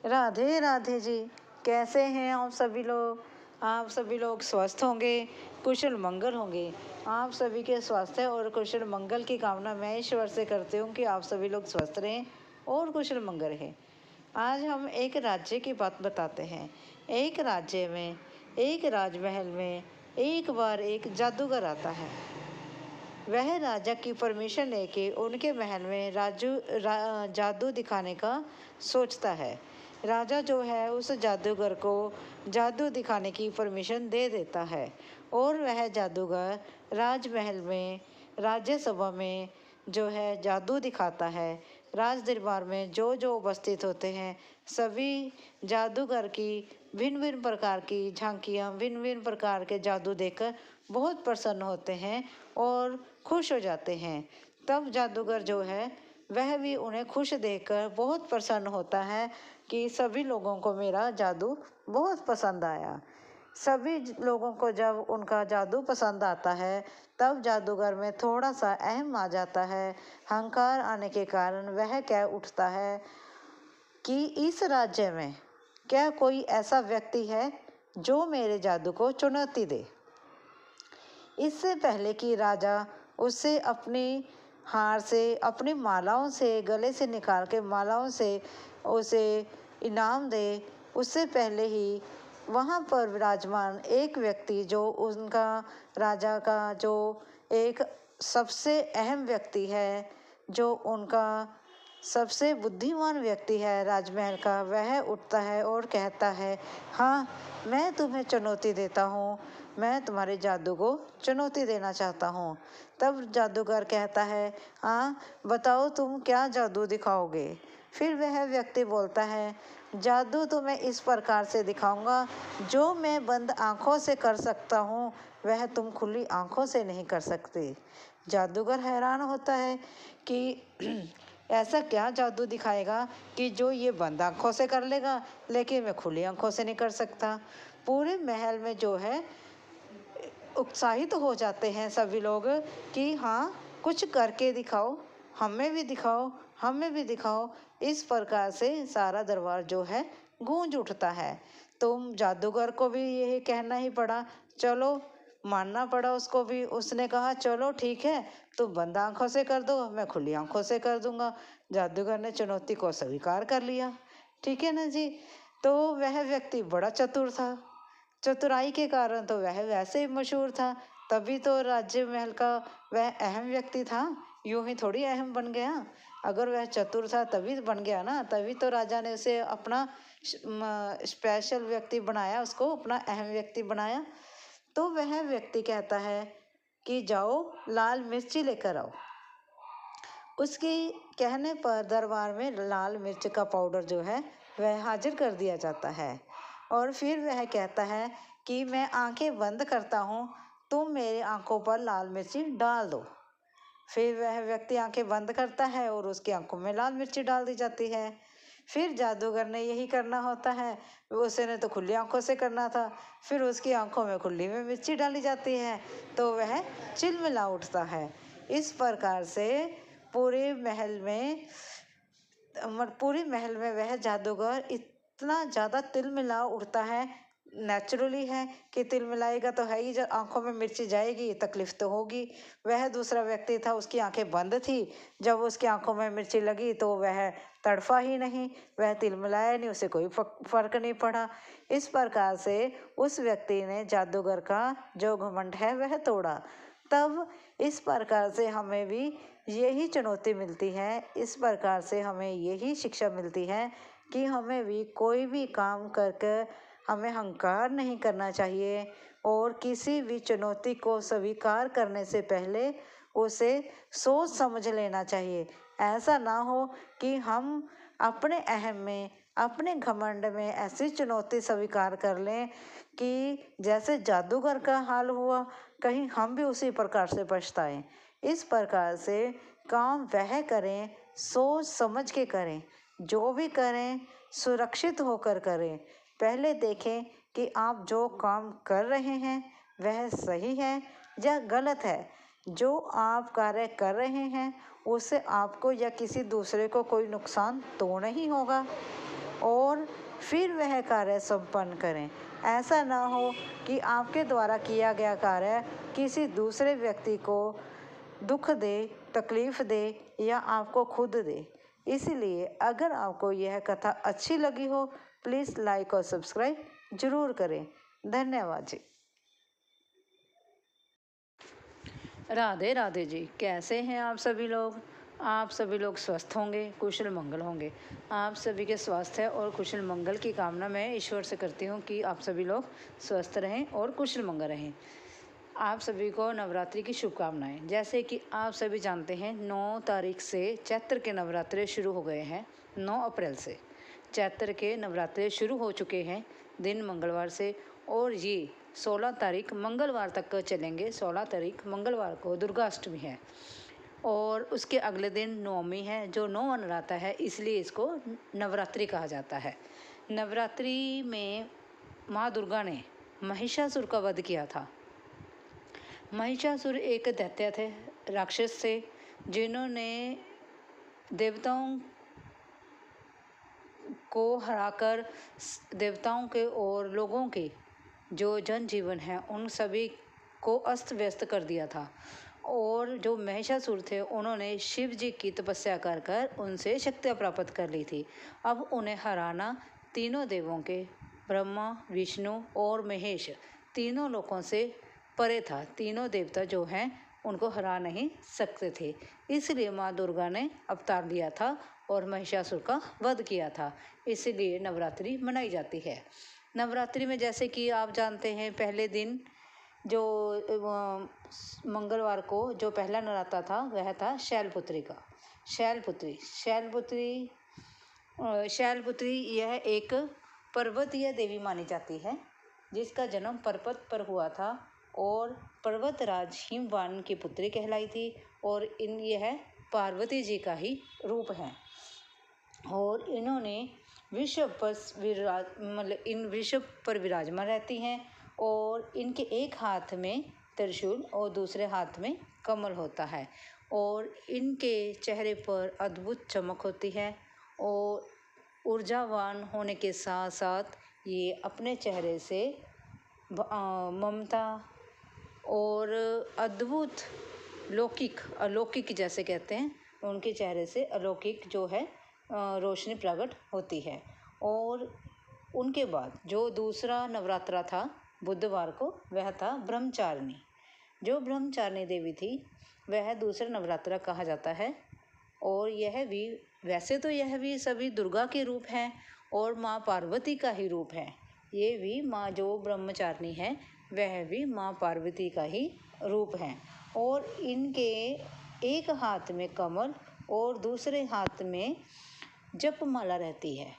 राधे राधे जी। कैसे हैं आप सभी लोग? आप सभी लोग स्वस्थ होंगे, कुशल मंगल होंगे। आप सभी के स्वास्थ्य और कुशल मंगल की कामना मैं ईश्वर से करती हूँ कि आप सभी लोग स्वस्थ रहें और कुशल मंगल रहें। आज हम एक राज्य की बात बताते हैं। एक राज्य में, एक राजमहल में एक बार एक जादूगर आता है। वह राजा की परमिशन लेके उनके महल में जादू दिखाने का सोचता है। राजा जो है उस जादूगर को जादू दिखाने की परमिशन दे देता है और वह जादूगर राजमहल में, राज्यसभा में जो है जादू दिखाता है। राज दरबार में जो जो उपस्थित होते हैं सभी जादूगर की भिन्न भिन्न प्रकार की झांकियाँ, भिन्न भिन्न प्रकार के जादू देखकर बहुत प्रसन्न होते हैं और खुश हो जाते हैं। तब जादूगर जो है वह भी उन्हें खुश देखकर बहुत प्रसन्न होता है कि सभी लोगों को मेरा जादू बहुत पसंद आया। सभी लोगों को जब उनका जादू पसंद आता है तब जादूगर में थोड़ा सा अहम आ जाता है। अहंकार आने के कारण वह कह उठता है कि इस राज्य में क्या कोई ऐसा व्यक्ति है जो मेरे जादू को चुनौती दे। इससे पहले कि राजा उसे अपनी हार से, अपनी मालाओं से, गले से निकाल के मालाओं से उसे इनाम दे, उससे पहले ही वहाँ पर विराजमान एक व्यक्ति जो उनका राजा का जो एक सबसे अहम व्यक्ति है, जो उनका सबसे बुद्धिमान व्यक्ति है राजमहल का, वह उठता है और कहता है, हाँ मैं तुम्हें चुनौती देता हूँ, मैं तुम्हारे जादू को चुनौती देना चाहता हूँ। तब जादूगर कहता है, हाँ बताओ तुम क्या जादू दिखाओगे। फिर वह व्यक्ति बोलता है, जादू तो मैं इस प्रकार से दिखाऊंगा जो मैं बंद आंखों से कर सकता हूँ वह तुम खुली आंखों से नहीं कर सकते। जादूगर हैरान होता है कि ऐसा क्या जादू दिखाएगा कि जो ये बंद आंखों से कर लेगा लेकिन मैं खुली आंखों से नहीं कर सकता। पूरे महल में जो है उत्साहित हो जाते हैं सभी लोग कि हाँ कुछ करके दिखाओ, हमें भी दिखाओ, हमें भी दिखाओ। इस प्रकार से सारा दरबार जो है गूंज उठता है। तुम जादूगर को भी यही कहना ही पड़ा, चलो मानना पड़ा उसको भी। उसने कहा चलो ठीक है, तुम बंद आंखों से कर दो, मैं खुली आंखों से कर दूंगा। जादूगर ने चुनौती को स्वीकार कर लिया। ठीक है ना जी। तो वह व्यक्ति बड़ा चतुर था, चतुराई के कारण तो वह वैसे ही मशहूर था, तभी तो राज्य महल का वह अहम व्यक्ति था। यूं ही थोड़ी अहम बन गया, अगर वह चतुर था तभी बन गया ना, तभी तो राजा ने उसे अपना स्पेशल व्यक्ति बनाया, उसको अपना अहम व्यक्ति बनाया। तो वह व्यक्ति कहता है कि जाओ लाल मिर्ची लेकर आओ। उसके कहने पर दरबार में लाल मिर्च का पाउडर जो है वह हाजिर कर दिया जाता है और फिर वह कहता है कि मैं आंखें बंद करता हूँ, तुम मेरी आंखों पर लाल मिर्ची डाल दो। फिर वह व्यक्ति आंखें बंद करता है और उसकी आंखों में लाल मिर्ची डाल दी जाती है। फिर जादूगर ने यही करना होता है, उसने तो खुली आंखों से करना था, फिर उसकी आंखों में खुली में मिर्ची डाली जाती है तो वह चिलमिला उठता है। इस प्रकार से पूरे महल में वह जादूगर इतना ज़्यादा तिलमिला उठता है, नेचुरली है कि तिलमिलाएगा तो है ही, जब आंखों में मिर्ची जाएगी तकलीफ तो होगी। वह दूसरा व्यक्ति था, उसकी आंखें बंद थी, जब उसकी आंखों में मिर्ची लगी तो वह तड़फा ही नहीं, वह तिलमिलाया नहीं, उसे कोई फर्क नहीं पड़ा। इस प्रकार से उस व्यक्ति ने जादूगर का जो घमंड है वह तोड़ा। तब इस प्रकार से हमें भी यही चुनौती मिलती है, इस प्रकार से हमें यही शिक्षा मिलती है कि हमें भी कोई भी काम करके हमें अहंकार नहीं करना चाहिए और किसी भी चुनौती को स्वीकार करने से पहले उसे सोच समझ लेना चाहिए। ऐसा ना हो कि हम अपने अहम में, अपने घमंड में ऐसी चुनौती स्वीकार कर लें कि जैसे जादूगर का हाल हुआ, कहीं हम भी उसी प्रकार से पछताएं। इस प्रकार से काम वह करें, सोच समझ के करें, जो भी करें सुरक्षित होकर करें। पहले देखें कि आप जो काम कर रहे हैं वह सही है या गलत है। जो आप कार्य कर रहे हैं उससे आपको या किसी दूसरे को कोई नुकसान तो नहीं होगा। और फिर वह कार्य संपन्न करें। ऐसा ना हो कि आपके द्वारा किया गया कार्य किसी दूसरे व्यक्ति को दुख दे, तकलीफ दे या आपको खुद दे। इसलिए अगर आपको यह कथा अच्छी लगी हो, प्लीज़ लाइक और सब्सक्राइब जरूर करें। धन्यवाद जी। राधे राधे जी, कैसे हैं आप सभी लोग? आप सभी लोग स्वस्थ होंगे, कुशल मंगल होंगे। आप सभी के स्वास्थ्य और कुशल मंगल की कामना मैं ईश्वर से करती हूँ कि आप सभी लोग स्वस्थ रहें और कुशल मंगल रहें। आप सभी को नवरात्रि की शुभकामनाएं। जैसे कि आप सभी जानते हैं, 9 तारीख से चैत्र के नवरात्रे शुरू हो गए हैं। 9 अप्रैल से चैत्र के नवरात्रे शुरू हो चुके हैं, दिन मंगलवार से, और ये 16 तारीख मंगलवार तक चलेंगे। 16 तारीख मंगलवार को दुर्गाष्टमी है और उसके अगले दिन नवमी है, जो 9 नराता है, इसलिए इसको नवरात्रि कहा जाता है। नवरात्रि में माँ दुर्गा ने महिषासुर का वध किया था। महिषासुर एक दैत्य थे, राक्षस थे, जिन्होंने देवताओं को हराकर देवताओं के और लोगों के जो जनजीवन है उन सभी को अस्त व्यस्त कर दिया था। और जो महिषासुर थे, उन्होंने शिव जी की तपस्या कर कर उनसे शक्तियाँ प्राप्त कर ली थी। अब उन्हें हराना तीनों देवों के, ब्रह्मा, विष्णु और महेश, तीनों लोकों से परे था। तीनों देवता जो हैं उनको हरा नहीं सकते थे। इसलिए माँ दुर्गा ने अवतार लिया था और महिषासुर का वध किया था। इसलिए नवरात्रि मनाई जाती है। नवरात्रि में जैसे कि आप जानते हैं, पहले दिन जो मंगलवार को जो पहला नराता था वह था शैलपुत्री का। शैलपुत्री यह एक पर्वतीय देवी मानी जाती है, जिसका जन्म पर्वत पर हुआ था और पर्वतराज हिमवान की पुत्री कहलाई थी। और यह पार्वती जी का ही रूप है और इन्होंने विश्व पर विराजमान रहती हैं और इनके एक हाथ में त्रिशूल और दूसरे हाथ में कमल होता है और इनके चेहरे पर अद्भुत चमक होती है और ऊर्जावान होने के साथ साथ ये अपने चेहरे से ममता और अद्भुत अलौकिक जैसे कहते हैं, उनके चेहरे से अलौकिक जो है रोशनी प्रकट होती है। और उनके बाद जो दूसरा नवरात्रा था बुधवार को, वह था ब्रह्मचारिणी। जो ब्रह्मचारिणी देवी थी वह दूसरा नवरात्रा कहा जाता है और यह भी, वैसे तो यह भी सभी दुर्गा के रूप हैं और माँ पार्वती का ही रूप है। ये भी माँ जो ब्रह्मचारिणी है वह भी माँ पार्वती का ही रूप है और इनके एक हाथ में कमल और दूसरे हाथ में जपमाला रहती है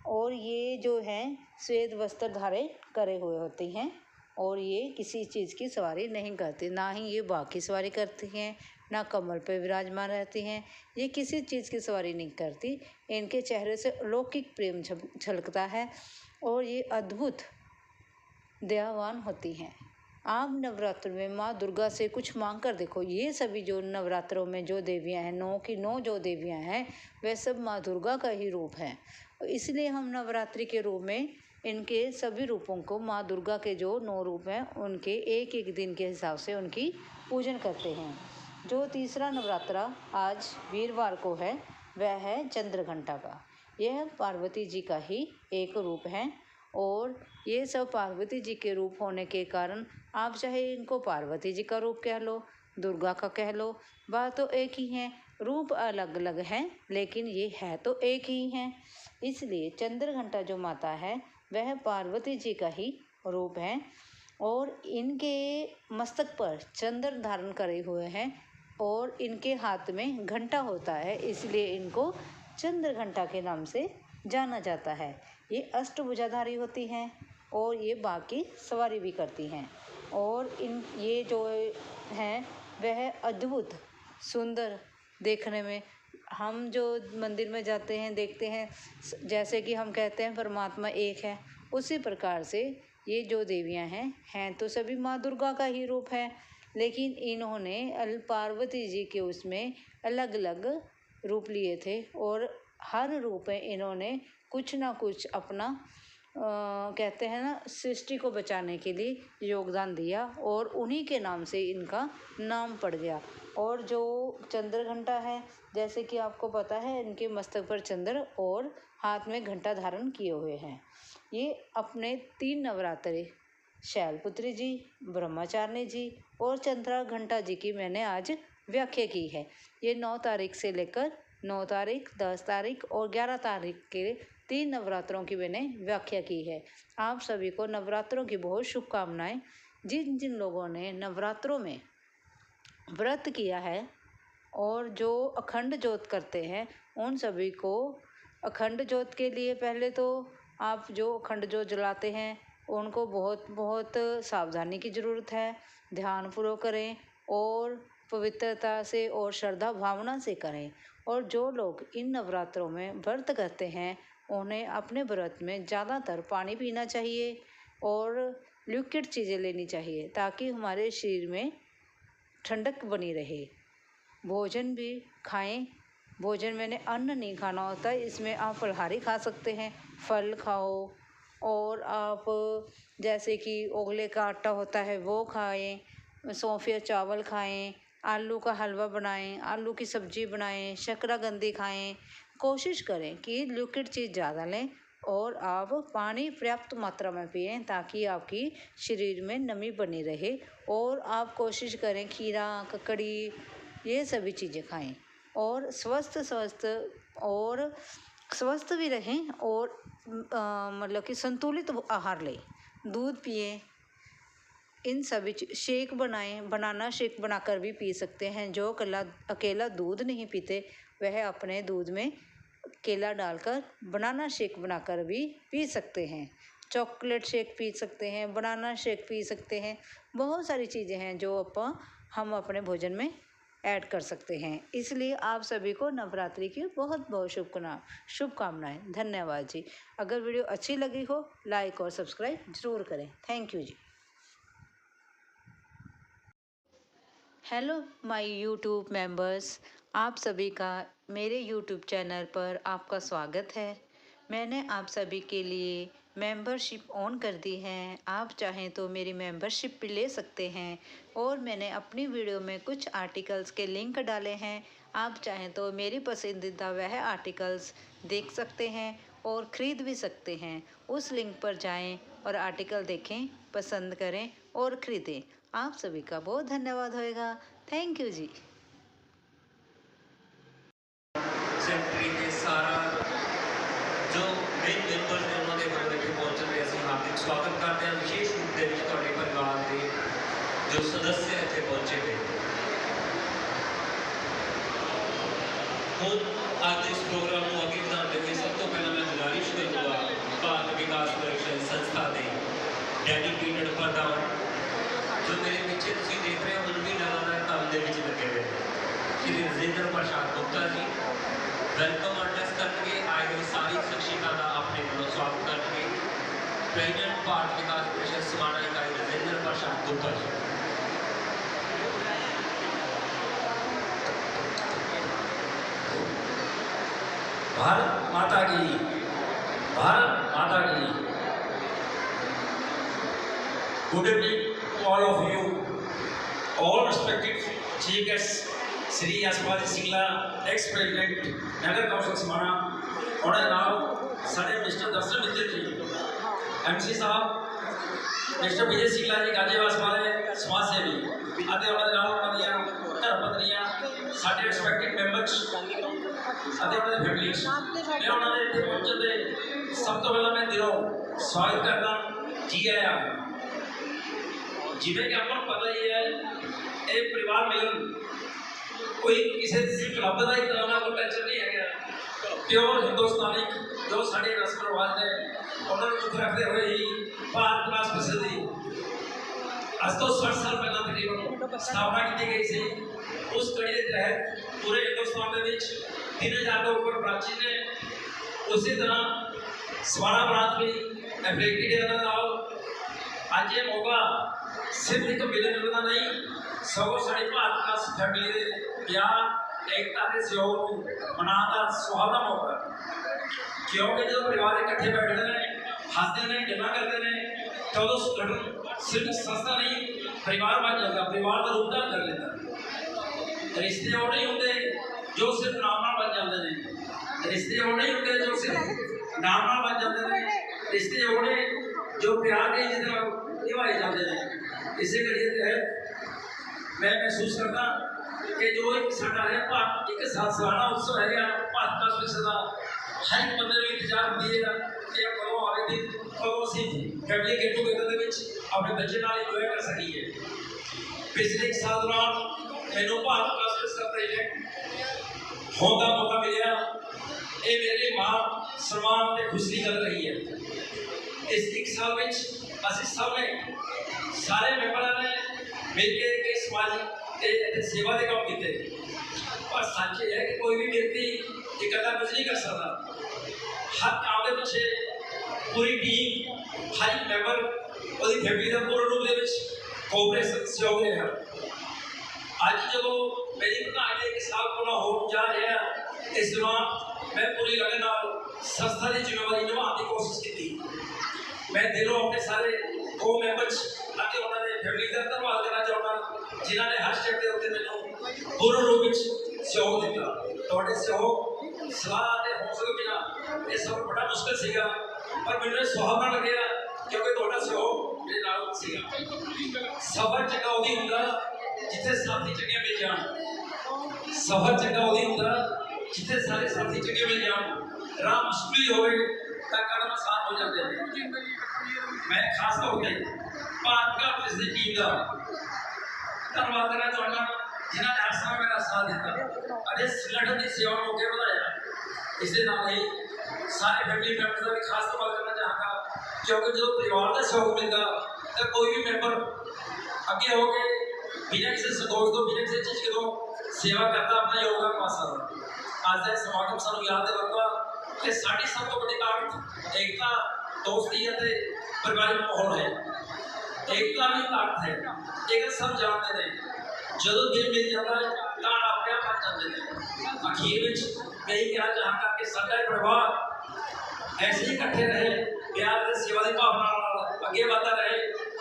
और ये जो है श्वेत वस्त्र धारण करे हुए होती हैं और ये किसी चीज़ की सवारी नहीं करती, ना ही ये बाघ की सवारी करती हैं, ना कमल पर विराजमान रहती हैं। ये किसी चीज़ की सवारी नहीं करती। इनके चेहरे से अलौकिक प्रेम झलकता है और ये अद्भुत दयावान होती हैं। आप नवरात्र में माँ दुर्गा से कुछ मांग कर देखो। ये सभी जो नवरात्रों में जो देवियाँ हैं, 9 की 9 जो देवियाँ हैं, वह सब माँ दुर्गा का ही रूप है। इसलिए हम नवरात्रि के रूप में इनके सभी रूपों को, माँ दुर्गा के जो 9 रूप हैं, उनके एक एक दिन के हिसाब से उनकी पूजन करते हैं। जो तीसरा नवरात्रा आज वीरवार को है वह है चंद्रघंटा का। यह पार्वती जी का ही एक रूप है और ये सब पार्वती जी के रूप होने के कारण आप चाहे इनको पार्वती जी का रूप कह लो, दुर्गा का कह लो, बात तो एक ही है। रूप अलग अलग हैं लेकिन ये है तो एक ही हैं। इसलिए चंद्रघंटा जो माता है वह पार्वती जी का ही रूप है और इनके मस्तक पर चंद्र धारण करे हुए हैं और इनके हाथ में घंटा होता है, इसलिए इनको चंद्रघंटा के नाम से जाना जाता है। ये अष्टभुजाधारी होती हैं और ये बाकी सवारी भी करती हैं और ये जो हैं वह अद्भुत सुंदर देखने में। हम जो मंदिर में जाते हैं देखते हैं, जैसे कि हम कहते हैं परमात्मा एक है, उसी प्रकार से ये जो देवियां हैं तो सभी माँ दुर्गा का ही रूप है, लेकिन इन्होंने पार्वती जी के उसमें अलग अलग रूप लिए थे और हर रूप में इन्होंने कुछ ना कुछ अपना कहते हैं ना सृष्टि को बचाने के लिए योगदान दिया और उन्हीं के नाम से इनका नाम पड़ गया। और जो चंद्र घंटा है, जैसे कि आपको पता है, इनके मस्तक पर चंद्र और हाथ में घंटा धारण किए हुए हैं। ये अपने 3 नवरात्रे शैलपुत्री जी, ब्रह्मचारिणी जी और चंद्रा घंटा जी की मैंने आज व्याख्या की है। ये 9 तारीख से लेकर 9 तारीख, 10 तारीख और 11 तारीख के 3 नवरात्रों की मैंने व्याख्या की है। आप सभी को नवरात्रों की बहुत शुभकामनाएं। जिन जिन लोगों ने नवरात्रों में व्रत किया है और जो अखंड ज्योत करते हैं, उन सभी को अखंड ज्योत के लिए पहले तो आप जो अखंड ज्योत जलाते हैं उनको बहुत बहुत सावधानी की ज़रूरत है। ध्यानपूर्वक करें और पवित्रता से और श्रद्धा भावना से करें। और जो लोग इन नवरात्रों में व्रत करते हैं उन्हें अपने व्रत में ज़्यादातर पानी पीना चाहिए और लिक्विड चीज़ें लेनी चाहिए ताकि हमारे शरीर में ठंडक बनी रहे। भोजन भी खाएं। भोजन मैंने अन्न नहीं खाना होता है, इसमें आप फलाहारी खा सकते हैं, फल खाओ और आप जैसे कि ओगले का आटा होता है वो खाएं, सौंफ या चावल खाएं, आलू का हलवा बनाएं, आलू की सब्जी बनाएं, शकराकंदी खाएं। कोशिश करें कि लिक्विड चीज़ ज़्यादा लें और आप पानी पर्याप्त मात्रा में पिएं ताकि आपकी शरीर में नमी बनी रहे। और आप कोशिश करें खीरा, ककड़ी, ये सभी चीज़ें खाएं और स्वस्थ भी रहें और मतलब कि संतुलित आहार लें, दूध पिएं। इन सभी शेक बनाएं, बनाना शेक बनाकर भी पी सकते हैं। जो अकेला दूध नहीं पीते वह अपने दूध में केला डालकर बनाना शेक बनाकर भी पी सकते हैं। चॉकलेट शेक पी सकते हैं, बनाना शेक पी सकते हैं। बहुत सारी चीज़ें हैं जो हम अपने भोजन में ऐड कर सकते हैं। इसलिए आप सभी को नवरात्रि की बहुत बहुत शुभकामनाएं। धन्यवाद जी। अगर वीडियो अच्छी लगी हो लाइक और सब्सक्राइब ज़रूर करें। थैंक यू जी। हेलो माय यूट्यूब मेंबर्स, आप सभी का मेरे यूट्यूब चैनल पर आपका स्वागत है। मैंने आप सभी के लिए मेंबरशिप ऑन कर दी है। आप चाहें तो मेरी मेंबरशिप भी ले सकते हैं और मैंने अपनी वीडियो में कुछ आर्टिकल्स के लिंक डाले हैं। आप चाहें तो मेरी पसंदीदा वह आर्टिकल्स देख सकते हैं और ख़रीद भी सकते हैं। उस लिंक पर जाएं और आर्टिकल देखें, पसंद करें और ख़रीदें। आप सभी का बहुत धन्यवाद होएगा। Thank you ji. ਸੈਕਟਰੀ ਦੇ ਸਾਰਾ ਜੋ ਮੇਨ ਮੈਂਬਰਸ ਨੇ ਉਹਨਾਂ ਦੇ ਵੱਲੋਂ ਇੱਥੇ ਪਹੁੰਚਣ ਦੇ ਅਸੀਂ ਹਾਰਦਿਕ ਸਵਾਗਤ ਕਰਦੇ ਹਾਂ। ਵਿਸ਼ੇਸ਼ ਰੂਪ ਦੇ ਵਿੱਚ ਤੁਹਾਡੇ ਪਰਿਵਾਰ ਦੇ ਜੋ ਸਦੱਸਿਆ ਇੱਥੇ ਪਹੁੰਚੇ ਨੇ। ਹੁਣ ਅੱਜ ਇਸ ਪ੍ਰੋਗਰਾਮ ਨੂੰ ਅੱਗੇ ਵਧਾਉਣ ਦੇ ਲਈ ਸਭ ਤੋਂ ਪਹਿਲਾਂ ਮੈਂ ਗੁਜ਼ਾਰਿਸ਼ ਕਰੂੰਗਾ ਭਾਰਤ ਵਿਕਾਸ ਪਰਿਸ਼ਦ ਸੰਸਥਾ ਦੇ ਡੈਡੀਕੇਟਡ ਪ੍ਰਧਾਨ जो मेरे पीछे तुम देख रहे हो उनकी लगातार काम के लगे हुए हैं, श्री राजेंद्र प्रसाद गुप्ता जी वेलकम एड्रेस करके आए हुए सारी शख्सियत का अपने को स्वागत करके प्रेसिडेंट भारत विकास परिषद समाना इकाई राजेंद्र प्रसाद गुप्ता जी। भारत माता की, भारत माता की। Good evening all of you, all respected chief guests, Sri Yashpal Singla, ex-president, Nagar Council Samana, और नाम सारे मिस्टर दर्शन मित्र जी, MC साहब, मिस्टर विजय सिंगला जी गाजीवास वाले समाज सेवी, आते उन्होंने नाम पत्नियां, धर्मपत्नियां, सारे respected members, आते उन्होंने families, मैं उन्होंने इतने पहुंचे थे, सब तो पहला मैं दिलों स्वागत करता, जी आया। जिमें कि आपको पता ही है एक परिवार मिलन कोई किसी क्लब का ही तरह का टेंशन नहीं है। प्योर हिंदुस्तानी जो साढ़े रस्म रिवाज ने उन्होंने दुख रखते हुए ही भारत विकास परिषद की आज तो 60 साल पहला तकरीबन स्थापना की गई थी। उस कड़ी के तहत पूरे हिंदुस्तान में 3000 के ऊपर ब्रांचेज ने उसी तरह समाना प्रांत में एफिलेटेड है। आज ये मौका सिर्फ एक मिलन मिलना नहीं, सौ साढ़े भारत का फैमिली ब्याह एकता के सहयोग मनाने का सुहावना मौका, क्योंकि जो परिवार इकट्ठे बैठते हैं, हंसते हैं, गल्लां करते हैं, तो उस गठन सिर्फ संस्था नहीं परिवार बन जाता, परिवार का रूप धारण कर लेता। रिश्ते वो नहीं होते जो सिर्फ नाम बन जाते हैं, रिश्ते वो नहीं होते जो सिर्फ नाम बन जाते हैं, रिश्ते वो नहीं जो प्यार के जितना निभाए जाते हैं। इसे करिए तहत मैं महसूस करता कि जो एक साडा है एक सालाना उत्सव है भारत का सदा हर एक बंदे को इंतजार होती है कि कदों आवे दिन कदों असीं फैमिली गेट टूगेदर दे विच अपने बच्चे नाल इंजॉय कर सकीए। पिछले एक साल दौरान मैनूं भारत का प्रेसिडेंट होने का मौका मिला, ये मेरे मां सम्मान ते खुशी की गल रही है। इस एक साल में असीं सब ने सारे मेंबरां ने मिलकर कई समाजिक सेवा के काम किए, पर सच ये है कि कोई भी व्यक्ति इकट्ठा कुछ नहीं कर सकता। हर काम के पीछे पूरी टीम हर एक मैंबर और फैमिली का पूर्ण रूप से कोऑपरेशन सहयोग रहा। आज जो मेरी प्रधान एक साल पूरा हो जा रहा है, इस दौरान मैं पूरी लगन संस्था की जिम्मेवारी निभाने की कोशिश की। मैं दिलों अपने सारे को मैंबर्स अगर उन्होंने फैमिली का धन्यवाद करना चाहूँगा जिन्होंने हर स्टेप के उत्ते मैनूं पूर्ण रूप में सहयोग दिता। तुहाडे सहयोग सलाह के हौसले बिना ये सब बड़ा मुश्किल सीगा, पर मैनूं सुहावना लग्या क्योंकि तुहाडा सहयोग मेरे नाल सीगा। सफर चंगा उदी हुंदा जिथे साथी चंगे मिल जाण, सफर चंगा उदी हुंदा जिथे सारे साथी चंगे मिल जाण। राह मुश्किल होवे तां कदम आसान हो जाते हैं। मैं खास तौर पर भारत का प्रेसिडेंट टीम का धन्यवाद करना चाहूँगा जिन्होंने हर समय मेरा साथ दिता अरे संगठन की सेवा को अगे बढ़ाया। इसके नाल ही सारे फैमिली मैंबर्स का भी खास धन्यवाद करना चाहूँगा क्योंकि जो परिवार का सहयोग मिलता तो कोई भी मैंबर अगे होकर बिना किसी संतोष तो बिना किसी चीज़ के तो सेवा करता अपना योगदान पा सकता। आज का समागम सानू याद दिलाता कि साड़ी सब तो बड़ी ताकत एकता, दोस्ती और परिवारिक माहौल है। एकता भी ताकत है, एक सब जानते हैं जो दिल मिल जाता है तो अपने आप बन जाते हैं। अखीर में मैं यही कहना चाहूँगा कि साडा परिवार ऐसे ही इकट्ठे रहे, प्यार और सेवा की भावना अगे बढ़ता रहे,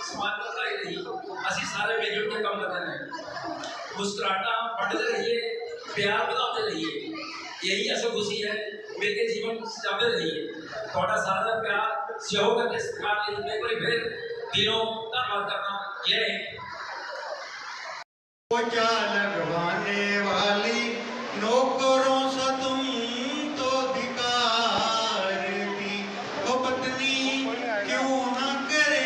समाज में लाई रही, असीं सारे मिलजुल के काम करते रहे, मुस्कुराहटा बढ़ते रहिए, प्यार बढ़ाते रहिए, यही असल खुशी है। मिलकर जीवन सजाते रहिए। थोड़ा सारा प्यार सहयोग करके सत्कार के मैं कोई फिर दिनों धन्यवाद करना जय हिंद। पोचा लगवाने वाली नौकरों से तुम तो धिकार दी, ओ पत्नी क्यों न करे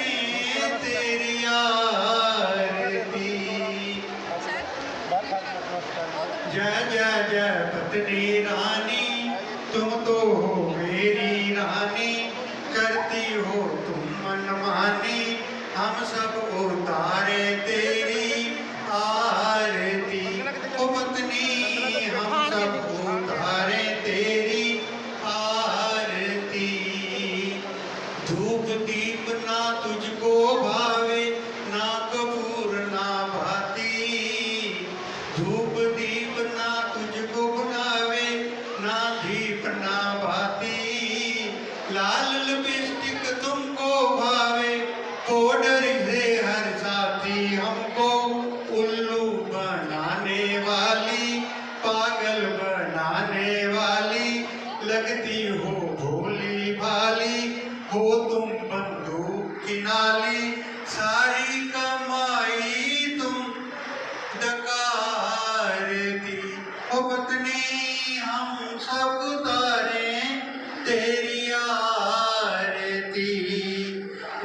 तेरी आरती। जय जय जय पत्नी रानी तुम तो हो मेरी रानी, करती हो तुम मनमानी हम सब उतारे तेरी आरती। ओ पत्नी हम सब उतारे तेरी आरती। धूप दीप ना तुझको भावे ना कपूर ना भाती, धूप दीप ना तुझको भावे ना दीप ना भाती। लाल लिपस्टिक तुमको भावे पाउडर से हर साथी हमको उल्लू बनाने वाली पागल बनाने वाली लगती हो भोली भाली, हो तुम बंदूक की नाली सारी कमाई तुम डकारती। ओ पत्नी हम सब उतारे तेरी आरती।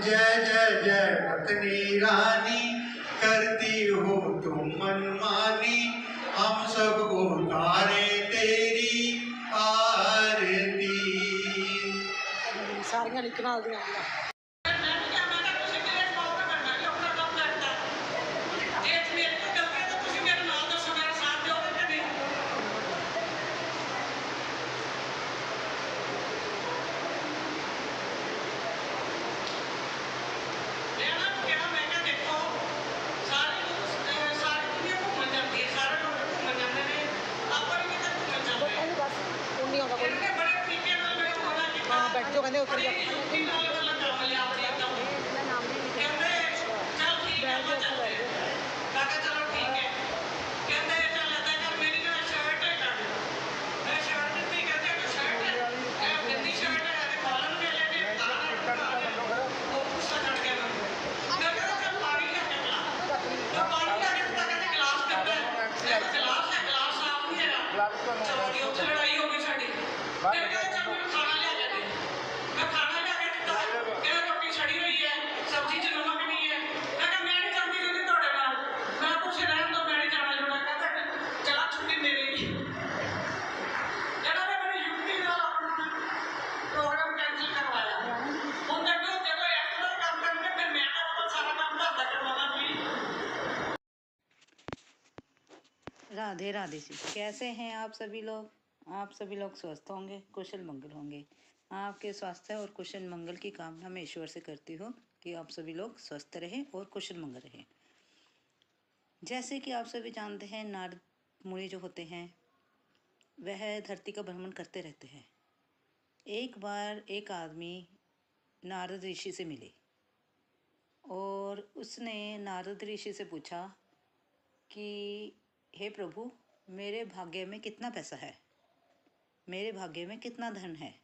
जय जय जय पत्नी रानी करती हो तुम मनमानी हम सब उतारे तेरी आरती। सारियां लिखना आदियां सारी दुनिया घूमन जाती है, सारे लोग घूमन जाते हैं। बैठ जो कहते ऊपर जा युक्ति ਨਾਲ ਗੱਲ ਕਰ ਲਿਆ ਆਪਣੀ ਇੱਕਦਮ ਕਹਿੰਦੇ ਚੱਲ ਠੀਕ ਹੈ ਆਪਾਂ ਚੱਲਦੇ ਮੈਂ ਕਿਹਾ ਚਲੋ ਠੀਕ ਹੈ ਕਹਿੰਦੇ ਚੱਲ ਏਦਾਂ ਕਰ ਮੇਰੀ ਨਾ ਸ਼ਰਟ ਹੈ ਕੱਢ ਮੈਂ ਸ਼ਰਟ ਦਿੱਤੀ ਕਹਿੰਦੇ ਕਿ ਸ਼ਰਟ ਹੈ ਇਹ ਗੰਦੀ ਸ਼ਰਟ ਹੈ ਤੇ ਕਾਲਰ ਵੀ ਲੈ ਕੇ ਉਹ ਗੁੱਸਾ ਚੜ ਗਿਆ ਮੈਂ ਕਿਹਾ ਚੱਲ ਪਾਣੀ ਲੈ ਕੇ ਗਲਾ ਪਾਣੀ ਲੈ ਕੇ ਤਾਂ ਕਹਿੰਦੇ ਗਲਾਸ ਕੱਢ ਇੱਕ ਗਲਾਸ ਹੈ ਗਲਾਸ ਸਾਫ ਨਹੀਂ ਹੈਗਾ ਚਲੋ ਜੀ ਉੱਥੇ ਲੜਾਈ ਹੋ ਗਈ ਸਾਡੀ ਮੈਂ ਕਿਹਾ ਚੱਲ ਮੈਨੂੰ ਖਾਣਾ ਲਿਆ ਕੇ ਦੇ ਮੈਂ ਖਾਣਾ ਲਿਆ ਕੇ ਦਿੱਤਾ ਇਹ ਰੋਟੀ ਛੜੀ ਹੋਈ ਹੈ ਸਬਜ਼ੀ 'ਚ ਨਮਕ ਨਹੀਂ ਹੈ ਮੈਂ ਕਿਹਾ ਮੈਂ ਨਹੀਂ ਜਾਂਦੀ ਕਹਿੰਦੀ ਤੁਹਾਡੇ ਨਾਲ ਮੈਂ ਤੁਸੀਂ ਰਹਿਣ ਦੋ ਮੈਂ ਨਹੀਂ ਜਾਣਾ ਜੁਣਾ ਕਹਿੰਦਾ ਚਲਾ ਛੁੱਟੀ ਮੇਰੀ ਇਹਨਾਂ ਨੇ ਮੇਰੀ ਯੁਕਤੀ ਨਾਲ ਆਪਣਾ ਪ੍ਰੋਗਰਾਮ ਕੈਂਸਲ ਕਰਵਾਇਆ ਹੁਣ ਦੇਖੋ ਜਦੋਂ ਇੱਕ ਦਾ ਕੰਮ ਕਰਨਗੇ ਫਿਰ ਮੈਂ ਤਾਂ ਸਾਰਾ ਕੰਮ ਧੰਦਾ ਕਰਵਾਉਣਾ ਜੀ राधे राधे जी। कैसे हैं आप सभी लोग स्वस्थ होंगे, कुशल मंगल होंगे। आपके स्वास्थ्य और कुशल मंगल की कामना मैं ईश्वर से करती हूँ कि आप सभी लोग स्वस्थ रहें और कुशल मंगल रहें। जैसे कि आप सभी जानते हैं, नारद मुनि जो होते हैं वह धरती का भ्रमण करते रहते हैं। एक बार एक आदमी नारद ऋषि से मिले और उसने नारद ऋषि से पूछा कि हे प्रभु, मेरे भाग्य में कितना पैसा है, मेरे भाग्य में कितना धन है।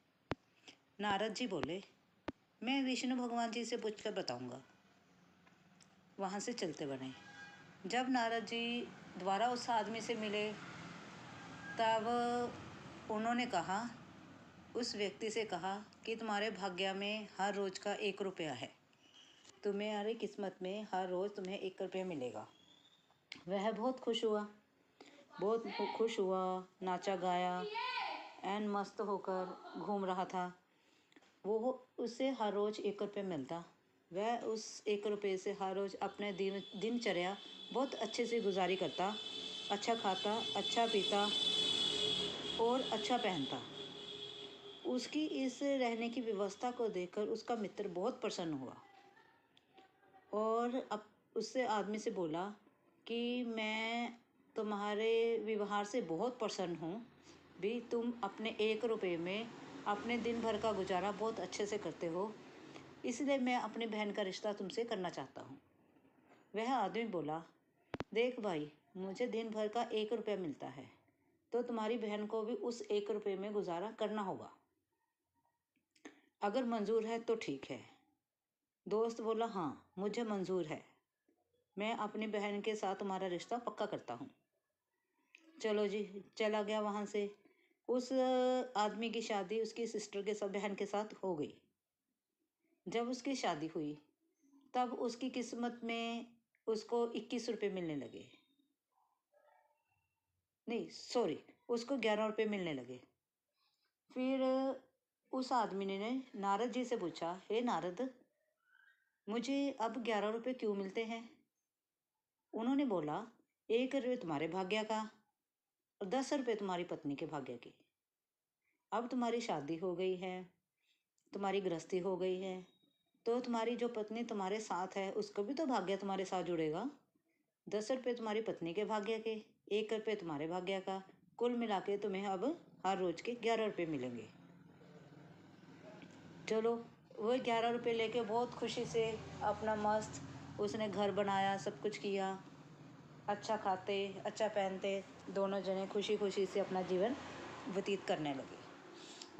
नारद जी बोले, मैं विष्णु भगवान जी से पूछकर बताऊंगा। वहाँ से चलते बने। जब नारद जी दोबारा उस आदमी से मिले तब उन्होंने कहा, उस व्यक्ति से कहा कि तुम्हारे भाग्य में हर रोज़ का 1 रुपया है, तुम्हारी किस्मत में हर रोज़ तुम्हें 1 रुपया मिलेगा। वह बहुत खुश हुआ, नाचा गाया, एन मस्त होकर घूम रहा था। वो उससे हर रोज़ 1 रुपये मिलता। वह उस 1 रुपये से हर रोज़ अपने दिनचर्या बहुत अच्छे से गुजारी करता, अच्छा खाता, अच्छा पीता और अच्छा पहनता। उसकी इस रहने की व्यवस्था को देखकर उसका मित्र बहुत प्रसन्न हुआ और अब उससे आदमी से बोला कि मैं तुम्हारे व्यवहार से बहुत प्रसन्न हूँ भी, तुम अपने 1 रुपये में अपने दिन भर का गुजारा बहुत अच्छे से करते हो, इसलिए मैं अपनी बहन का रिश्ता तुमसे करना चाहता हूँ। वह आदमी बोला, देख भाई, मुझे दिन भर का 1 रुपया मिलता है तो तुम्हारी बहन को भी उस 1 रुपये में गुजारा करना होगा। अगर मंजूर है तो ठीक है। दोस्त बोला, हाँ मुझे मंजूर है, मैं अपनी बहन के साथ तुम्हारा रिश्ता पक्का करता हूँ। चलो जी, चला गया वहाँ से। उस आदमी की शादी उसकी सिस्टर के साथ, बहन के साथ हो गई। जब उसकी शादी हुई तब उसकी किस्मत में उसको 21 रुपये मिलने लगे। नहीं सॉरी, उसको 11 रुपये मिलने लगे। फिर उस आदमी ने नारद जी से पूछा, हे नारद, मुझे अब 11 रुपये क्यों मिलते हैं? उन्होंने बोला, 1 रुपये तुम्हारे भाग्य का और 10 रुपये तुम्हारी पत्नी के भाग्य की। अब तुम्हारी शादी हो गई है, तुम्हारी गृहस्थी हो गई है, तो तुम्हारी जो पत्नी तुम्हारे साथ है उसको भी तो भाग्य तुम्हारे साथ जुड़ेगा। 10 रुपये तुम्हारी पत्नी के भाग्य के, 1 रुपये तुम्हारे भाग्य का, कुल मिला के तुम्हें अब हर रोज़ के 11 रुपये मिलेंगे। चलो, वो 11 रुपये लेके बहुत खुशी से अपना मस्त उसने घर बनाया, सब कुछ किया, अच्छा खाते, अच्छा पहनते, दोनों जने खुशी खुशी से अपना जीवन व्यतीत करने लगे।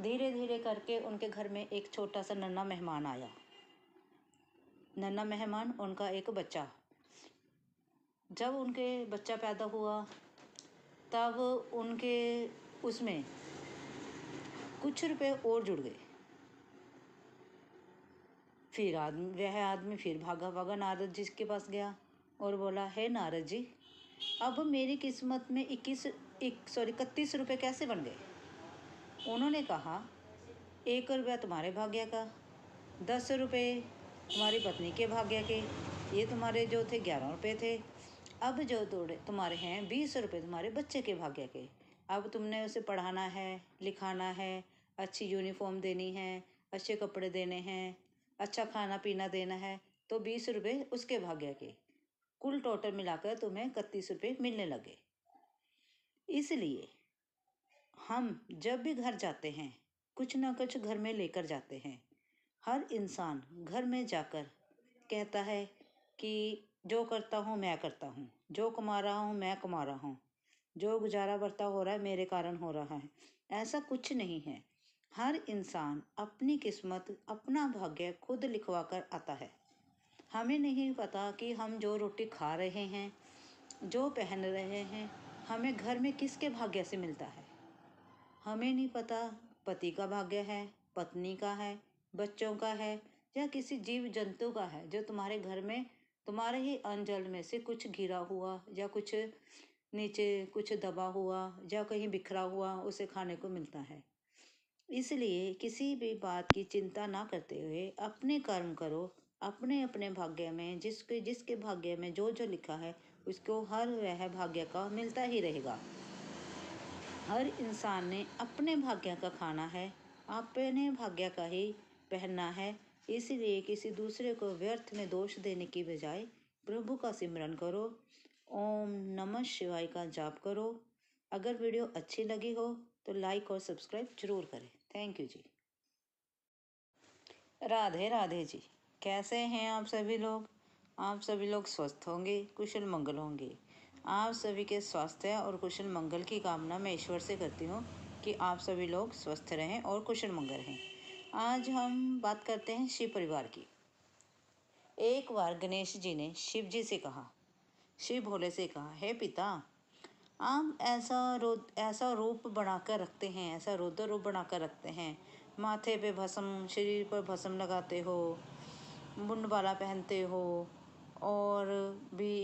धीरे धीरे करके उनके घर में एक छोटा सा नन्हा मेहमान आया। नन्हा मेहमान, उनका एक बच्चा। जब उनके बच्चा पैदा हुआ तब उनके उसमें कुछ रुपए और जुड़ गए। फिर वह आदमी फिर भागा नारद जी के पास गया और बोला, हे नारद जी, अब मेरी किस्मत में 31 रुपये कैसे बन गए? उन्होंने कहा, 1 रुपया तुम्हारे भाग्य का, 10 रुपये तुम्हारी पत्नी के भाग्य के, ये तुम्हारे जो थे 11 रुपये थे। अब जो तुम्हारे हैं 20 रुपये तुम्हारे बच्चे के भाग्य के। अब तुमने उसे पढ़ाना है, लिखाना है, अच्छी यूनिफॉर्म देनी है, अच्छे कपड़े देने हैं, अच्छा खाना पीना देना है, तो 20 रुपये उसके भाग्य के। कुल टोटल मिलाकर तुम्हें 31 रुपये मिलने लगे। इसलिए हम जब भी घर जाते हैं कुछ ना कुछ घर में लेकर जाते हैं। हर इंसान घर में जाकर कहता है कि जो करता हूँ मैं करता हूँ, जो कमा रहा हूँ मैं कमा रहा हूँ, जो गुजारा बर्ता हो रहा है मेरे कारण हो रहा है। ऐसा कुछ नहीं है। हर इंसान अपनी किस्मत, अपना भाग्य खुद लिखवा कर आता है। हमें नहीं पता कि हम जो रोटी खा रहे हैं, जो पहन रहे हैं, हमें घर में किसके भाग्य से मिलता है। हमें नहीं पता पति का भाग्य है, पत्नी का है, बच्चों का है, या किसी जीव जंतु का है जो तुम्हारे घर में तुम्हारे ही अनजल में से कुछ गिरा हुआ या कुछ नीचे कुछ दबा हुआ या कहीं बिखरा हुआ उसे खाने को मिलता है। इसलिए किसी भी बात की चिंता ना करते हुए अपने कर्म करो। अपने अपने भाग्य में जिसके जिसके भाग्य में जो जो लिखा है उसको हर वह भाग्य का मिलता ही रहेगा। हर इंसान ने अपने भाग्य का खाना है, अपने भाग्य का ही पहनना है। इसलिए किसी दूसरे को व्यर्थ में दोष देने की बजाय प्रभु का सिमरन करो, ओम नमः शिवाय का जाप करो। अगर वीडियो अच्छी लगी हो तो लाइक और सब्सक्राइब जरूर करें। थैंक यू जी। राधे राधे जी। कैसे हैं आप सभी लोग? आप सभी लोग स्वस्थ होंगे, कुशल मंगल होंगे। आप सभी के स्वास्थ्य और कुशल मंगल की कामना मैं ईश्वर से करती हूँ कि आप सभी लोग स्वस्थ रहें और कुशल मंगल रहें। आज हम बात करते हैं शिव परिवार की। एक बार गणेश जी ने शिव जी से कहा, शिव भोले से कहा, हे पिता, आप ऐसा रूप बनाकर रखते हैं, ऐसा रौद्र रूप बनाकर रखते हैं। माथे पे भस्म, शरीर पर भस्म लगाते हो, मुंड माला पहनते हो और भी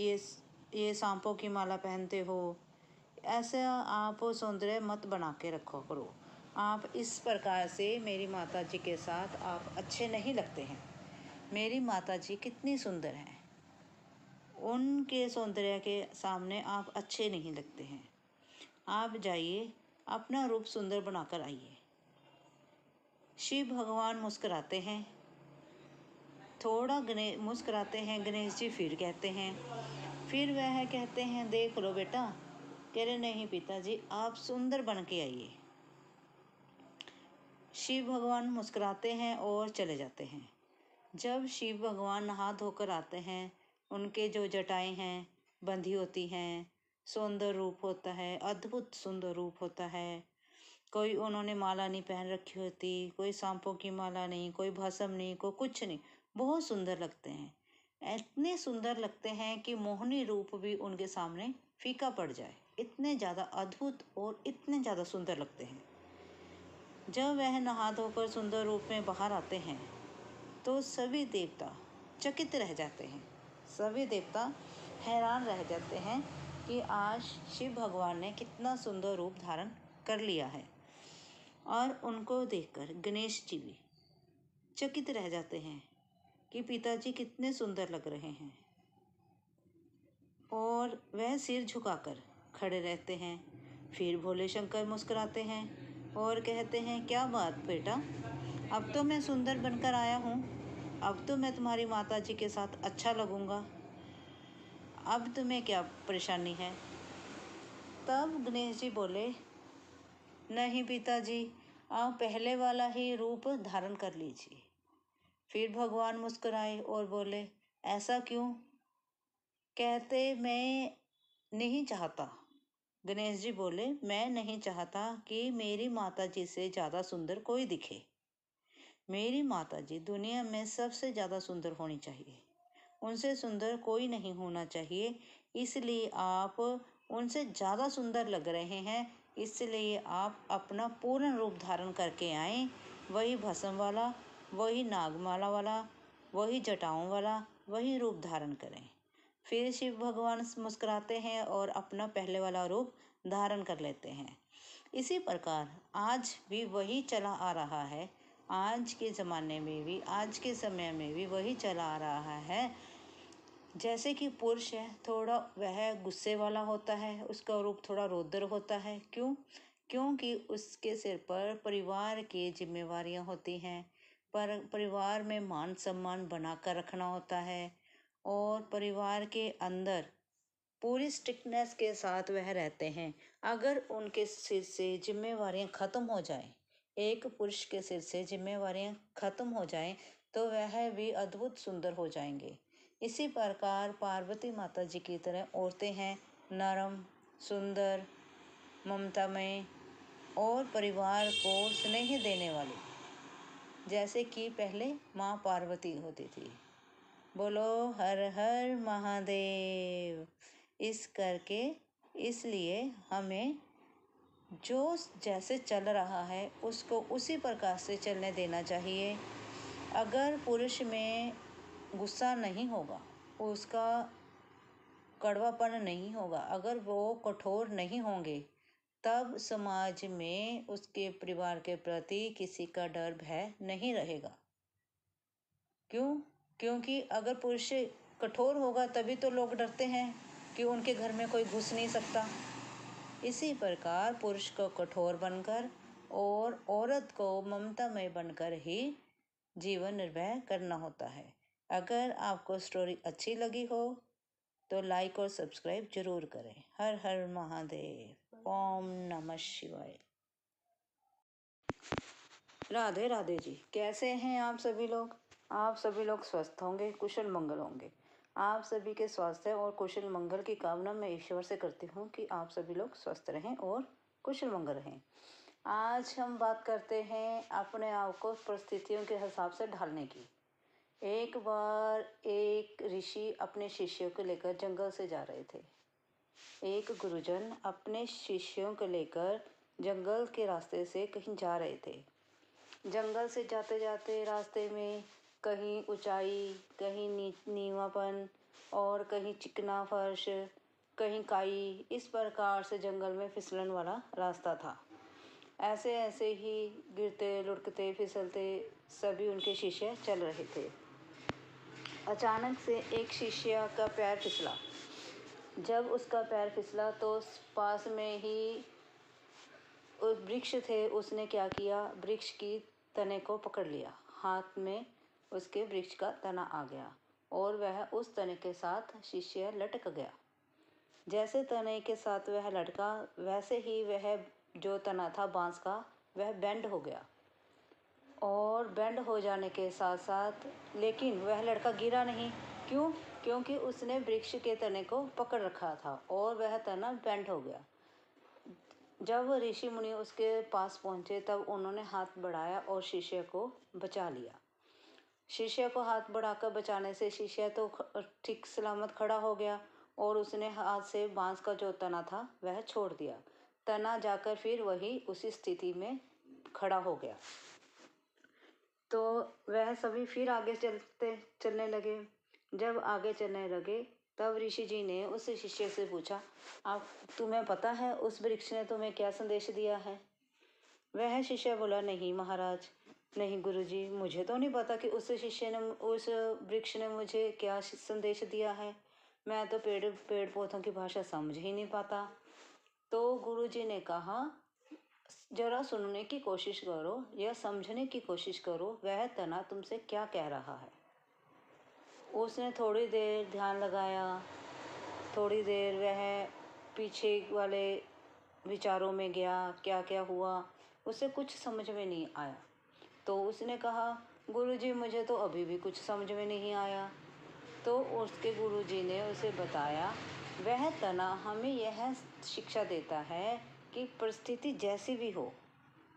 ये सांपों की माला पहनते हो। ऐसा आप सौंदर्य मत बना के रखो करो। आप इस प्रकार से मेरी माता जी के साथ आप अच्छे नहीं लगते हैं। मेरी माता जी कितनी सुंदर हैं, उनके सौंदर्य के सामने आप अच्छे नहीं लगते हैं। आप जाइए, अपना रूप सुंदर बनाकर आइए। शिव भगवान मुस्कुराते हैं, थोड़ा मुस्कुराते हैं गणेश जी, फिर कहते हैं, फिर वह कहते हैं, देख लो बेटा। कह रहे नहीं पिताजी, आप सुंदर बन के आइए। शिव भगवान मुस्कुराते हैं और चले जाते हैं। जब शिव भगवान नहा धोकर आते हैं, उनके जो जटाएं हैं बंधी होती हैं, सुंदर रूप होता है, अद्भुत सुंदर रूप होता है। कोई उन्होंने माला नहीं पहन रखी होती, कोई सांपों की माला नहीं, कोई भस्म नहीं, कोई कुछ नहीं, बहुत सुंदर लगते हैं। इतने सुंदर लगते हैं कि मोहनी रूप भी उनके सामने फीका पड़ जाए, इतने ज़्यादा अद्भुत और इतने ज़्यादा सुंदर लगते हैं। जब वह नहा धोकर सुंदर रूप में बाहर आते हैं तो सभी देवता चकित रह जाते हैं। सभी देवता हैरान रह जाते हैं कि आज शिव भगवान ने कितना सुंदर रूप धारण कर लिया है। और उनको देखकर गणेश जी भी चकित रह जाते हैं कि पिताजी कितने सुंदर लग रहे हैं। और वह सिर झुकाकर खड़े रहते हैं। फिर भोले शंकर मुस्कुराते हैं और कहते हैं, क्या बात बेटा, अब तो मैं सुंदर बनकर आया हूँ, अब तो मैं तुम्हारी माता जी के साथ अच्छा लगूंगा, अब तुम्हें क्या परेशानी है? तब गणेश जी बोले, नहीं पिताजी, आप पहले वाला ही रूप धारण कर लीजिए। फिर भगवान मुस्कुराए और बोले, ऐसा क्यों? कहते, मैं नहीं चाहता। गणेश जी बोले, मैं नहीं चाहता कि मेरी माता जी से ज़्यादा सुंदर कोई दिखे। मेरी माता जी दुनिया में सबसे ज़्यादा सुंदर होनी चाहिए, उनसे सुंदर कोई नहीं होना चाहिए। इसलिए आप उनसे ज़्यादा सुंदर लग रहे हैं, इसलिए आप अपना पूर्ण रूप धारण करके आएँ। वही भस्म वाला, वही नागमाला वाला, वही जटाओं वाला, वही रूप धारण करें। फिर शिव भगवान मुस्कुराते हैं और अपना पहले वाला रूप धारण कर लेते हैं। इसी प्रकार आज भी वही चला आ रहा है। आज के ज़माने में भी, आज के समय में भी वही चला आ रहा है। जैसे कि पुरुष है, थोड़ा वह गुस्से वाला होता है, उसका रूप थोड़ा रौद्र होता है। क्यों? क्योंकि उसके सिर पर परिवार की जिम्मेवारियां होती हैं, पर परिवार में मान सम्मान बनाकर रखना होता है और परिवार के अंदर पूरी स्ट्रिक्टनेस के साथ वह रहते हैं। अगर उनके सिर से जिम्मेवारियां ख़त्म हो जाए, एक पुरुष के सिर से जिम्मेवारियां खत्म हो जाएं तो वह भी अद्भुत सुंदर हो जाएंगे। इसी प्रकार पार्वती माता जी की तरह औरतें हैं नरम, सुंदर, ममतामय और परिवार को स्नेह देने वाली, जैसे कि पहले माँ पार्वती होती थी। बोलो हर हर महादेव। इस करके इसलिए हमें जो जैसे चल रहा है उसको उसी प्रकार से चलने देना चाहिए। अगर पुरुष में गुस्सा नहीं होगा, उसका कड़वापन नहीं होगा, अगर वो कठोर नहीं होंगे, तब समाज में उसके परिवार के प्रति किसी का डर भय नहीं रहेगा। क्यों? क्योंकि अगर पुरुष कठोर होगा तभी तो लोग डरते हैं कि उनके घर में कोई घुस नहीं सकता। इसी प्रकार पुरुष को कठोर बनकर और औरत को ममतामय बनकर ही जीवन निर्वाह करना होता है। अगर आपको स्टोरी अच्छी लगी हो तो लाइक और सब्सक्राइब जरूर करें। हर हर महादेव। ओम नमः शिवाय। राधे राधे जी। कैसे हैं आप सभी लोग? आप सभी लोग स्वस्थ होंगे, कुशल मंगल होंगे। आप सभी के स्वास्थ्य और कुशल मंगल की कामना मैं ईश्वर से करती हूँ कि आप सभी लोग स्वस्थ रहें और कुशल मंगल रहें। आज हम बात करते हैं अपने आप को परिस्थितियों के हिसाब से ढालने की। एक बार एक ऋषि अपने शिष्यों को लेकर जंगल से जा रहे थे। एक गुरुजन अपने शिष्यों को लेकर जंगल के रास्ते से कहीं जा रहे थे। जंगल से जाते जाते रास्ते में कहीं ऊंचाई, कहीं नीवापन और कहीं चिकना फर्श, कहीं काई, इस प्रकार से जंगल में फिसलन वाला रास्ता था। ऐसे ऐसे ही गिरते, लुढ़कते, फिसलते सभी उनके शिष्य चल रहे थे। अचानक से एक शिष्य का पैर फिसला। जब उसका पैर फिसला तो पास में ही वृक्ष थे। उसने क्या किया, वृक्ष की तने को पकड़ लिया। हाथ में उसके वृक्ष का तना आ गया और वह उस तने के साथ शिष्य लटक गया। जैसे तने के साथ वह लटका, वैसे ही वह जो तना था बांस का, वह बेंड हो गया। और बेंड हो जाने के साथ साथ लेकिन वह लड़का गिरा नहीं। क्यों? क्योंकि उसने वृक्ष के तने को पकड़ रखा था और वह तना बेंड हो गया। जब ऋषि मुनि उसके पास पहुंचे तब उन्होंने हाथ बढ़ाया और शिष्य को बचा लिया। शिष्य को हाथ बढ़ाकर बचाने से शिष्य तो ठीक सलामत खड़ा हो गया और उसने हाथ से बांस का जो तना था वह छोड़ दिया। तना जाकर फिर वही उसी स्थिति में खड़ा हो गया। तो वह सभी फिर आगे चलने लगे। जब आगे चलने लगे तब ऋषि जी ने उस शिष्य से पूछा, आप तुम्हें पता है उस वृक्ष ने तुम्हें क्या संदेश दिया है? वह शिष्य बोला, नहीं महाराज, नहीं गुरुजी, मुझे तो नहीं पता कि उस वृक्ष ने मुझे क्या संदेश दिया है। मैं तो पेड़ पौधों की भाषा समझ ही नहीं पाता। तो गुरुजी ने कहा, जरा सुनने की कोशिश करो या समझने की कोशिश करो, वह तना तुमसे क्या कह रहा है। उसने थोड़ी देर ध्यान लगाया, थोड़ी देर वह पीछे वाले विचारों में गया, क्या क्या हुआ उसे कुछ समझ में नहीं आया। तो उसने कहा, गुरुजी मुझे तो अभी भी कुछ समझ में नहीं आया। तो उसके गुरुजी ने उसे बताया, वह तना हमें यह शिक्षा देता है कि परिस्थिति जैसी भी हो,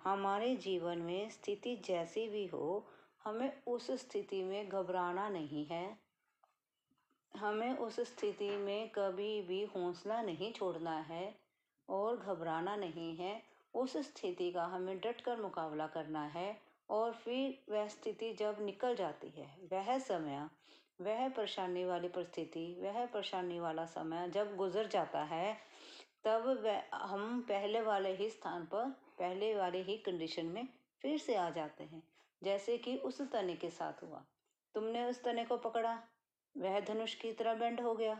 हमारे जीवन में स्थिति जैसी भी हो, हमें उस स्थिति में घबराना नहीं है। हमें उस स्थिति में कभी भी हौसला नहीं छोड़ना है और घबराना नहीं है। उस स्थिति का हमें डटकर मुकाबला करना है और फिर वह स्थिति जब निकल जाती है, वह समय, वह परेशानी वाली परिस्थिति, वह परेशानी वाला समय जब गुजर जाता है, तब हम पहले वाले ही स्थान पर, पहले वाले ही कंडीशन में फिर से आ जाते हैं। जैसे कि उस तने के साथ हुआ, तुमने उस तने को पकड़ा, वह धनुष की तरह बेंड हो गया,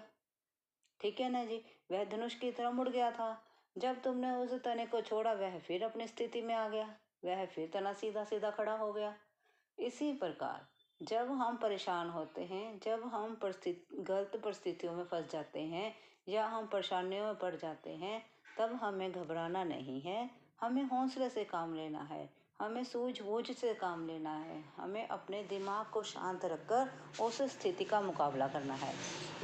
ठीक है ना जी, वह धनुष की तरह मुड़ गया था। जब तुमने उस तने को छोड़ा, वह फिर अपनी स्थिति में आ गया, वह फिर तना सीधा सीधा खड़ा हो गया। इसी प्रकार जब हम परेशान होते हैं, जब हम गलत परिस्थितियों में फंस जाते हैं या हम परेशानियों में पड़ जाते हैं, तब हमें घबराना नहीं है, हमें हौसले से काम लेना है। हमें सूझबूझ से काम लेना है। हमें अपने दिमाग को शांत रखकर उस स्थिति का मुकाबला करना है।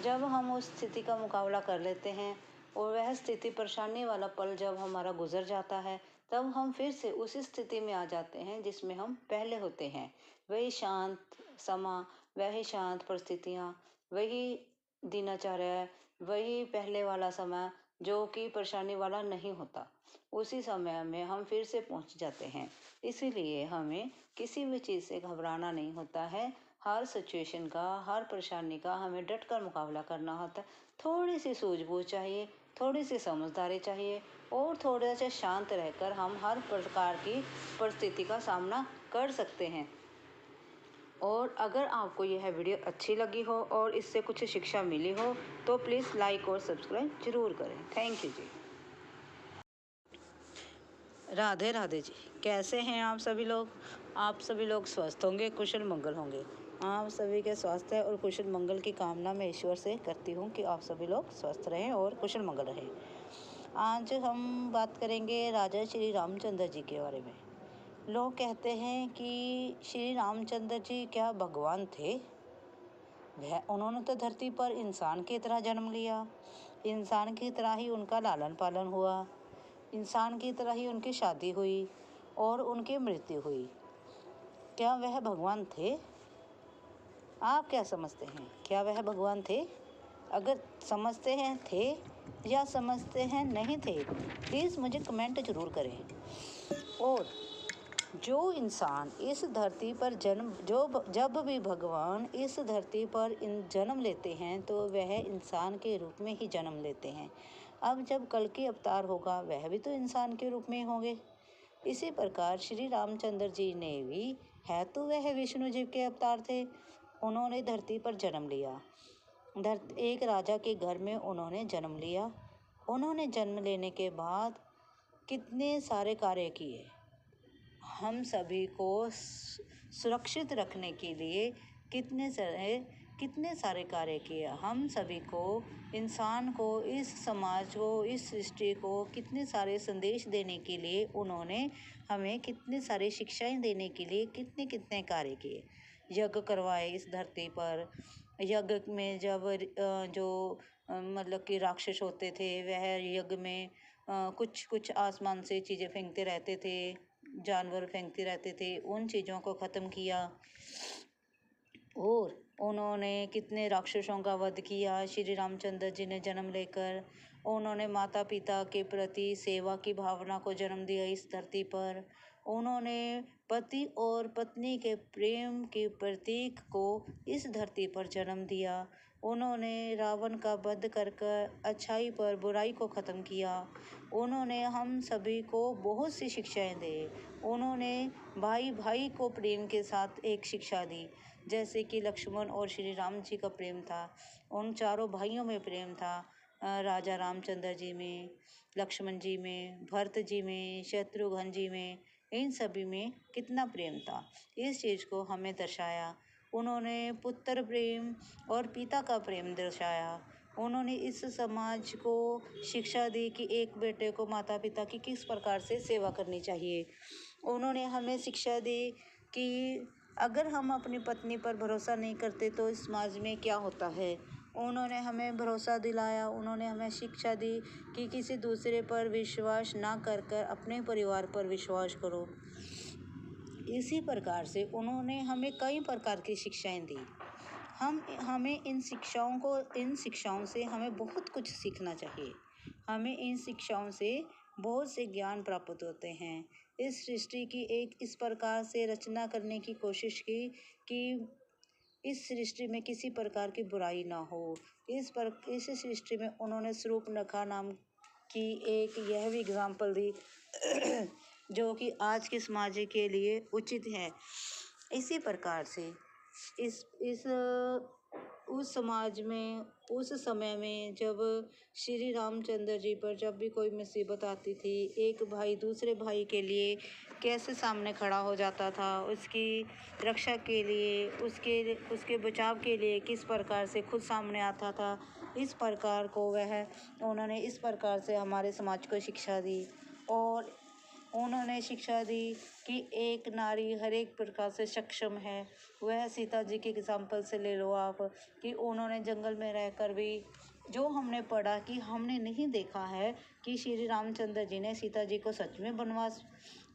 जब हम उस स्थिति का मुकाबला कर लेते हैं और वह स्थिति परेशानी वाला पल जब हमारा गुजर जाता है, तब हम फिर से उसी स्थिति में आ जाते हैं जिसमें हम पहले होते हैं। वही शांत समा, वही शांत परिस्थितियाँ, वही दिनचर्या, वही पहले वाला समय जो कि परेशानी वाला नहीं होता। उसी समय में हम फिर से पहुंच जाते हैं। इसीलिए हमें किसी भी चीज़ से घबराना नहीं होता है। हर सिचुएशन का, हर परेशानी का हमें डट कर मुकाबला करना होता है। थोड़ी सी सूझबूझ चाहिए, थोड़ी सी समझदारी चाहिए और थोड़ा सा शांत रहकर हम हर प्रकार की परिस्थिति का सामना कर सकते हैं। और अगर आपको यह वीडियो अच्छी लगी हो और इससे कुछ शिक्षा मिली हो तो प्लीज़ लाइक और सब्सक्राइब जरूर करें। थैंक यू जी। राधे राधे जी। कैसे हैं आप सभी लोग? आप सभी लोग स्वस्थ होंगे, कुशल मंगल होंगे। आप सभी के स्वास्थ्य और कुशल मंगल की कामना मैं ईश्वर से करती हूँ कि आप सभी लोग स्वस्थ रहें और कुशल मंगल रहें। आज हम बात करेंगे राजा श्री रामचंद्र जी के बारे में। लोग कहते हैं कि श्री रामचंद्र जी क्या भगवान थे? उन्होंने तो धरती पर इंसान की तरह जन्म लिया, इंसान की तरह ही उनका लालन पालन हुआ, इंसान की तरह ही उनकी शादी हुई और उनकी मृत्यु हुई। क्या वह भगवान थे? आप क्या समझते हैं? क्या वह भगवान थे? अगर समझते हैं थे या समझते हैं नहीं थे, प्लीज़ मुझे कमेंट ज़रूर करें। और जो इंसान इस धरती पर जब भी भगवान इस धरती पर जन्म लेते हैं तो वह इंसान के रूप में ही जन्म लेते हैं। अब जब कल की अवतार होगा वह भी तो इंसान के रूप में होंगे। इसी प्रकार श्री रामचंद्र जी ने भी, है तो वह विष्णु जी के अवतार थे। उन्होंने धरती पर जन्म लिया, एक राजा के घर में उन्होंने जन्म लिया। उन्होंने जन्म लेने के बाद कितने सारे कार्य किए। हम सभी को सुरक्षित रखने के लिए कितने सारे कार्य किए। हम सभी को, इंसान को, इस समाज को, इस सृष्टि को कितने सारे संदेश देने के लिए उन्होंने हमें कितने सारे शिक्षाएं देने के लिए कितने कार्य किए। यज्ञ करवाए इस धरती पर। यज्ञ में जब मतलब कि राक्षस होते थे, वह यज्ञ में कुछ आसमान से चीज़ें फेंकते रहते थे, जानवर फेंकते रहते थे, उन चीज़ों को ख़त्म किया। और उन्होंने कितने राक्षसों का वध किया। श्री रामचंद्र जी ने जन्म लेकर उन्होंने माता पिता के प्रति सेवा की भावना को जन्म दिया इस धरती पर। उन्होंने पति और पत्नी के प्रेम के प्रतीक को इस धरती पर जन्म दिया। उन्होंने रावण का वध कर अच्छाई पर बुराई को ख़त्म किया। उन्होंने हम सभी को बहुत सी शिक्षाएं दी। उन्होंने भाई भाई को प्रेम के साथ एक शिक्षा दी, जैसे कि लक्ष्मण और श्री राम जी का प्रेम था। उन चारों भाइयों में प्रेम था। राजा रामचंद्र जी में, लक्ष्मण जी में, भरत जी में, शत्रुघ्न जी में, इन सभी में कितना प्रेम था, इस चीज़ को हमें दर्शाया। उन्होंने पुत्र प्रेम और पिता का प्रेम दर्शाया। उन्होंने इस समाज को शिक्षा दी कि एक बेटे को माता पिता की किस प्रकार से सेवा करनी चाहिए। उन्होंने हमें शिक्षा दी कि अगर हम अपनी पत्नी पर भरोसा नहीं करते तो इस समाज में क्या होता है। उन्होंने हमें भरोसा दिलाया, उन्होंने हमें शिक्षा दी कि किसी दूसरे पर विश्वास ना कर अपने परिवार पर विश्वास करो। इसी प्रकार से उन्होंने हमें कई प्रकार की शिक्षाएं दी। हमें इन शिक्षाओं से हमें बहुत कुछ सीखना चाहिए। हमें इन शिक्षाओं से बहुत से ज्ञान प्राप्त होते हैं। इस सृष्टि की एक इस प्रकार से रचना करने की कोशिश की कि इस सृष्टि में किसी प्रकार की बुराई ना हो। इस सृष्टि में उन्होंने शूर्पणखा नाम की एक यह भी एग्जाम्पल दी जो कि आज के समाज के लिए उचित है। इसी प्रकार से उस समाज में, उस समय में जब श्री रामचंद्र जी पर जब भी कोई मुसीबत आती थी, एक भाई दूसरे भाई के लिए कैसे सामने खड़ा हो जाता था, उसकी रक्षा के लिए, उसके बचाव के लिए किस प्रकार से खुद सामने आता था, इस प्रकार को उन्होंने इस प्रकार से हमारे समाज को शिक्षा दी। और उन्होंने शिक्षा दी कि एक नारी हर एक प्रकार से सक्षम है। वह सीता जी के एग्जाम्पल से ले लो आप, कि उन्होंने जंगल में रहकर भी जो हमने पढ़ा कि हमने नहीं देखा है कि श्री रामचंद्र जी ने सीता जी को सच में वनवास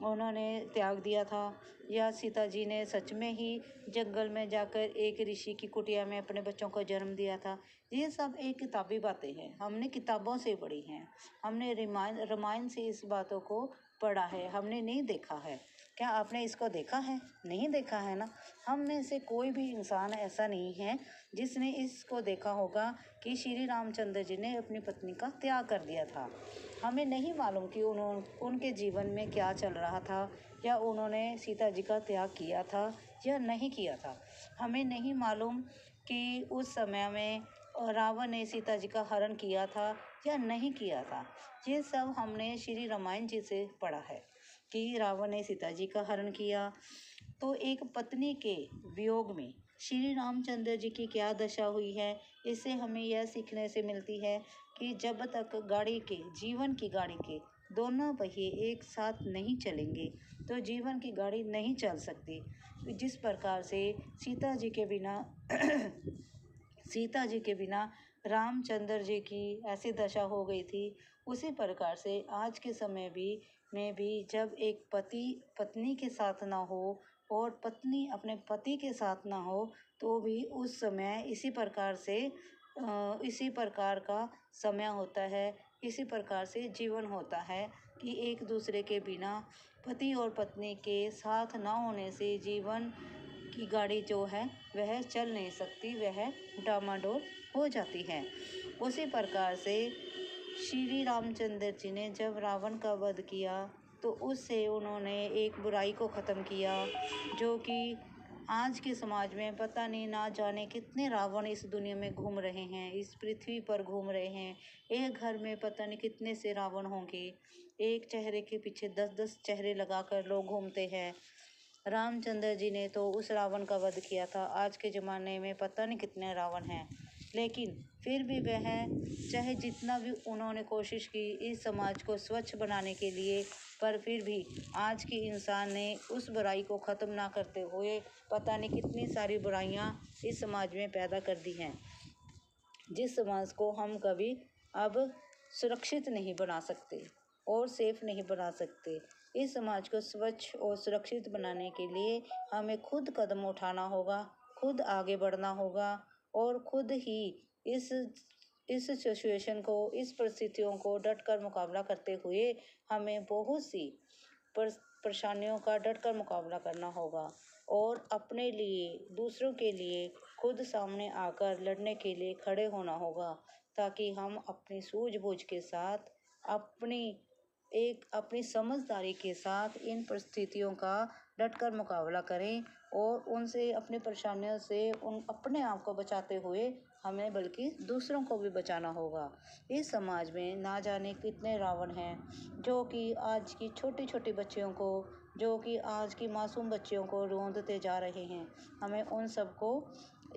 उन्होंने त्याग दिया था, या सीता जी ने सच में ही जंगल में जाकर एक ऋषि की कुटिया में अपने बच्चों को जन्म दिया था। ये सब एक किताबी बातें हैं, हमने किताबों से पढ़ी हैं, हमने रामायण से इस बातों को पढ़ा है, हमने नहीं देखा है। क्या आपने इसको देखा है? नहीं देखा है ना। हम में से कोई भी इंसान ऐसा नहीं है जिसने इसको देखा होगा कि श्री रामचंद्र जी ने अपनी पत्नी का त्याग कर दिया था। हमें नहीं मालूम कि उनके जीवन में क्या चल रहा था, या उन्होंने सीता जी का त्याग किया था या नहीं किया था। हमें नहीं मालूम कि उस समय में रावण ने सीता जी का हरण किया था या नहीं किया था। ये सब हमने श्री रामायण जी से पढ़ा है कि रावण ने सीता जी का हरण किया। तो एक पत्नी के वियोग में श्री रामचंद्र जी की क्या दशा हुई है, इससे हमें यह सीखने से मिलती है कि जब तक जीवन की गाड़ी के दोनों पहिए एक साथ नहीं चलेंगे तो जीवन की गाड़ी नहीं चल सकती। जिस प्रकार से सीता जी के बिना सीता जी के बिना रामचंद्र जी की ऐसी दशा हो गई थी, उसी प्रकार से आज के समय में भी जब एक पति पत्नी के साथ ना हो और पत्नी अपने पति के साथ ना हो, तो भी उस समय इसी प्रकार का समय होता है, इसी प्रकार से जीवन होता है कि एक दूसरे के बिना पति और पत्नी के साथ ना होने से जीवन की गाड़ी जो है वह चल नहीं सकती, वह डामाडोल हो जाती है। उसी प्रकार से श्री रामचंद्र जी ने जब रावण का वध किया तो उससे उन्होंने एक बुराई को ख़त्म किया, जो कि आज के समाज में पता नहीं ना जाने कितने रावण इस दुनिया में घूम रहे हैं, इस पृथ्वी पर घूम रहे हैं। एक घर में पता नहीं कितने से रावण होंगे, एक चेहरे के पीछे 10-10 चेहरे लगाकर लोग घूमते हैं। रामचंद्र जी ने तो उस रावण का वध किया था। आज के ज़माने में पता नहीं कितने रावण हैं, लेकिन फिर भी वह चाहे जितना भी उन्होंने कोशिश की इस समाज को स्वच्छ बनाने के लिए, पर फिर भी आज के इंसान ने उस बुराई को ख़त्म ना करते हुए पता नहीं कितनी सारी बुराइयां इस समाज में पैदा कर दी हैं, जिस समाज को हम कभी अब सुरक्षित नहीं बना सकते और सेफ नहीं बना सकते। इस समाज को स्वच्छ और सुरक्षित बनाने के लिए हमें खुद कदम उठाना होगा, खुद आगे बढ़ना होगा और खुद ही इस सिचुएशन को, इस परिस्थितियों को डटकर मुकाबला करते हुए हमें बहुत सी परेशानियों का डटकर मुकाबला करना होगा और अपने लिए, दूसरों के लिए खुद सामने आकर लड़ने के लिए खड़े होना होगा, ताकि हम अपनी सूझबूझ के साथ, अपनी समझदारी के साथ इन परिस्थितियों का डटकर मुकाबला करें और उनसे, अपनी परेशानियों से अपने आप को बचाते हुए हमें बल्कि दूसरों को भी बचाना होगा। इस समाज में ना जाने कितने रावण हैं, जो कि आज की छोटी छोटी बच्चियों को, जो कि आज की मासूम बच्चियों को रोंदते जा रहे हैं। हमें उन सबको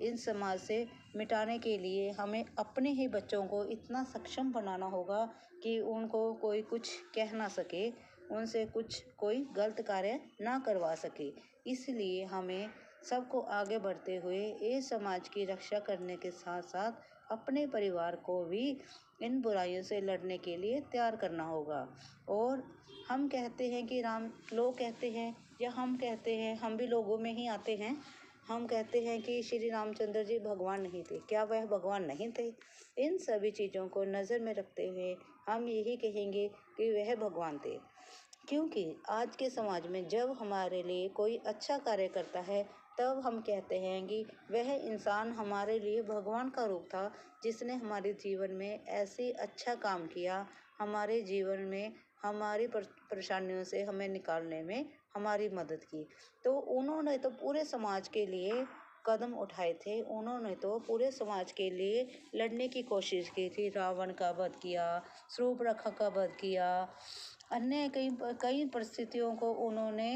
इन समाज से मिटाने के लिए हमें अपने ही बच्चों को इतना सक्षम बनाना होगा कि उनको कोई कुछ कह ना सके, उनसे कोई गलत कार्य ना करवा सके। इसलिए हमें सबको आगे बढ़ते हुए इस समाज की रक्षा करने के साथ साथ अपने परिवार को भी इन बुराइयों से लड़ने के लिए तैयार करना होगा। और हम कहते हैं कि लोग कहते हैं या हम कहते हैं, हम भी लोगों में ही आते हैं, हम कहते हैं कि श्री रामचंद्र जी भगवान नहीं थे। क्या वह भगवान नहीं थे? इन सभी चीज़ों को नज़र में रखते हुए हम यही कहेंगे कि वह भगवान थे, क्योंकि आज के समाज में जब हमारे लिए कोई अच्छा कार्य करता है तब हम कहते हैं कि वह इंसान हमारे लिए भगवान का रूप था, जिसने हमारे जीवन में ऐसे अच्छा काम किया, हमारे जीवन में हमारी परेशानियों से हमें निकालने में हमारी मदद की। तो उन्होंने तो पूरे समाज के लिए कदम उठाए थे, उन्होंने तो पूरे समाज के लिए लड़ने की कोशिश की थी। रावण का वध किया, शूर्पणखा का वध किया, अन्य कई परिस्थितियों को उन्होंने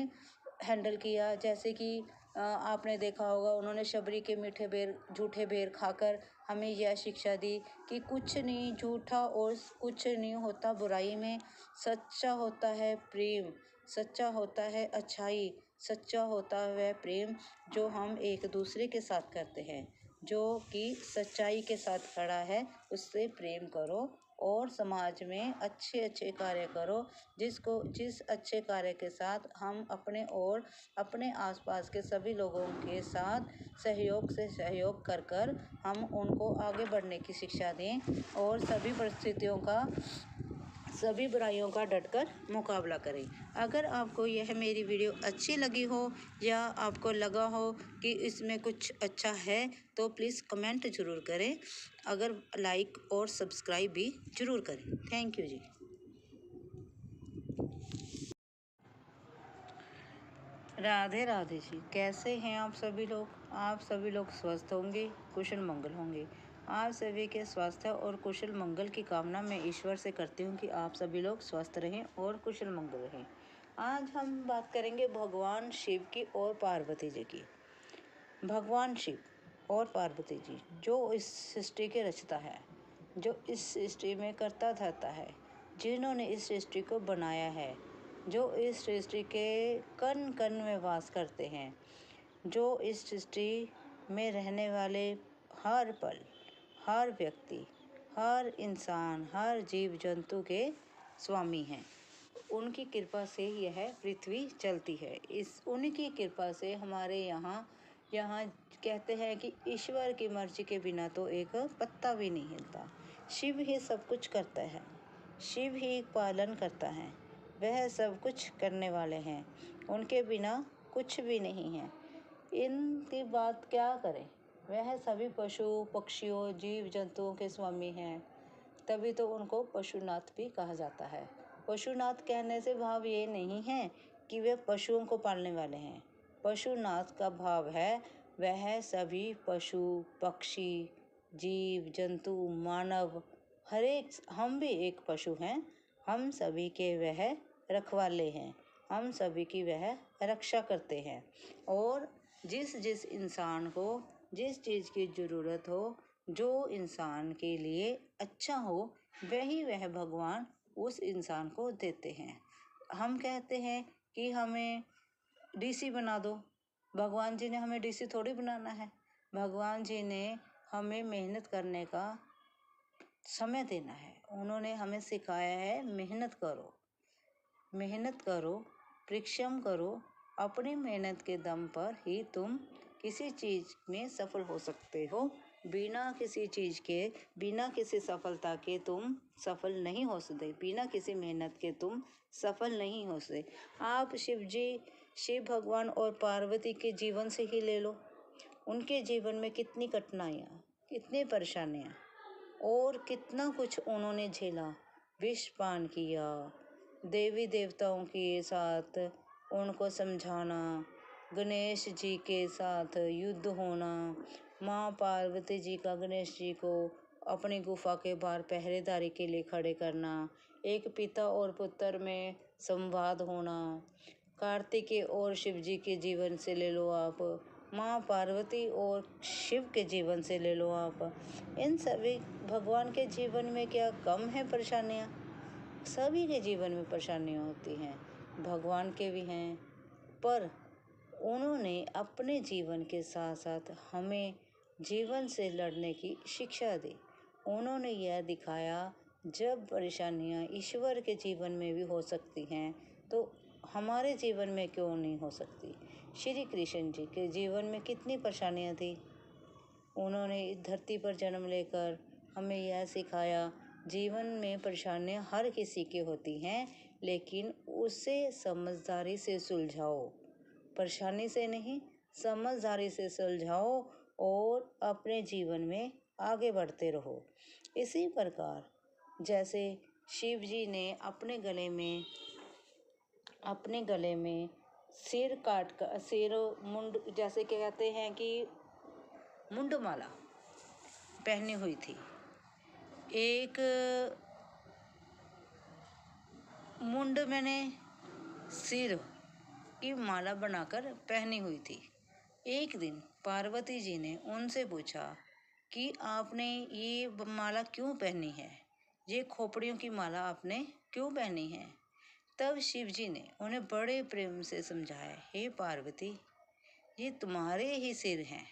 हैंडल किया। जैसे कि आपने देखा होगा, उन्होंने शबरी के झूठे बेर खाकर हमें यह शिक्षा दी कि कुछ नहीं झूठा और कुछ नहीं होता बुराई में, सच्चा होता है प्रेम। सच्चा होता है अच्छाई, सच्चा होता है वह प्रेम जो हम एक दूसरे के साथ करते हैं। जो कि सच्चाई के साथ खड़ा है उससे प्रेम करो और समाज में अच्छे अच्छे कार्य करो, जिस अच्छे कार्य के साथ हम अपने और अपने आसपास के सभी लोगों के साथ सहयोग से सहयोग कर कर हम उनको आगे बढ़ने की शिक्षा दें और सभी परिस्थितियों का, सभी बुराइयों का डटकर मुकाबला करें। अगर आपको यह मेरी वीडियो अच्छी लगी हो या आपको लगा हो कि इसमें कुछ अच्छा है तो प्लीज़ कमेंट ज़रूर करें। अगर लाइक और सब्सक्राइब भी ज़रूर करें। थैंक यू जी। राधे राधे जी। कैसे हैं आप सभी लोग? आप सभी लोग स्वस्थ होंगे, कुशल मंगल होंगे। आप सभी के स्वास्थ्य और कुशल मंगल की कामना मैं ईश्वर से करती हूँ कि आप सभी लोग स्वस्थ रहें और कुशल मंगल रहें। आज हम बात करेंगे भगवान शिव की और पार्वती जी की। भगवान शिव और पार्वती जी जो इस सृष्टि के रचता है, जो इस सृष्टि में करता धरता है, जिन्होंने इस सृष्टि को बनाया है, जो इस सृष्टि के कण कण में वास करते हैं, जो इस सृष्टि में रहने वाले हर पल, हर व्यक्ति, हर इंसान, हर जीव जंतु के स्वामी हैं। उनकी कृपा से यह पृथ्वी चलती है। इस उनकी कृपा से हमारे यहाँ कहते हैं कि ईश्वर की मर्जी के बिना तो एक पत्ता भी नहीं हिलता। शिव ही सब कुछ करता है, शिव ही पालन करता है, वह सब कुछ करने वाले हैं, उनके बिना कुछ भी नहीं है। इनकी बात क्या करें, वह सभी पशु पक्षियों जीव जंतुओं के स्वामी हैं, तभी तो उनको पशुनाथ भी कहा जाता है। पशुनाथ कहने से भाव ये नहीं है कि वे पशुओं को पालने वाले हैं। पशुनाथ का भाव है वह सभी पशु पक्षी जीव जंतु मानव, हर एक, हम भी एक पशु हैं, हम सभी के वह रखवाले हैं, हम सभी की वह रक्षा करते हैं। और जिस जिस इंसान को जिस चीज़ की ज़रूरत हो, जो इंसान के लिए अच्छा हो, वही वह भगवान उस इंसान को देते हैं। हम कहते हैं कि हमें डीसी बना दो, भगवान जी ने हमें डीसी थोड़ी बनाना है। भगवान जी ने हमें मेहनत करने का समय देना है। उन्होंने हमें सिखाया है मेहनत करो, मेहनत करो, परिश्रम करो। अपनी मेहनत के दम पर ही तुम किसी चीज़ में सफल हो सकते हो। बिना किसी चीज़ के, बिना किसी सफलता के तुम सफल नहीं हो सकते, बिना किसी मेहनत के तुम सफल नहीं हो सकते। आप शिव भगवान और पार्वती के जीवन से ही ले लो। उनके जीवन में कितनी कठिनाइयाँ, कितनी परेशानियाँ और कितना कुछ उन्होंने झेला। विष पान किया, देवी देवताओं के साथ उनको समझाना, गणेश जी के साथ युद्ध होना, माँ पार्वती जी का गणेश जी को अपनी गुफा के बाहर पहरेदारी के लिए खड़े करना, एक पिता और पुत्र में संवाद होना, कार्तिकेय और शिव जी के जीवन से ले लो आप, माँ पार्वती और शिव के जीवन से ले लो आप। इन सभी भगवान के जीवन में क्या कम है परेशानियाँ? सभी के जीवन में परेशानियाँ होती हैं, भगवान के भी हैं, पर उन्होंने अपने जीवन के साथ साथ हमें जीवन से लड़ने की शिक्षा दी। उन्होंने यह दिखाया जब परेशानियाँ ईश्वर के जीवन में भी हो सकती हैं तो हमारे जीवन में क्यों नहीं हो सकती। श्री कृष्ण जी के जीवन में कितनी परेशानियाँ थी। उन्होंने इस धरती पर जन्म लेकर हमें यह सिखाया जीवन में परेशानियाँ हर किसी की होती हैं, लेकिन उसे समझदारी से सुलझाओ, परेशानी से नहीं समझदारी से सुलझाओ और अपने जीवन में आगे बढ़ते रहो। इसी प्रकार जैसे शिव जी ने अपने गले में सिर काट कर, सिर मुंड, जैसे कहते हैं कि मुंडमाला पहनी हुई थी, एक मुंड मैंने सिर की माला बनाकर पहनी हुई थी। एक दिन पार्वती जी ने उनसे पूछा कि आपने ये माला क्यों पहनी है, ये खोपड़ियों की माला आपने क्यों पहनी है? तब शिव जी ने उन्हें बड़े प्रेम से समझाया, हे पार्वती, ये तुम्हारे ही सिर हैं।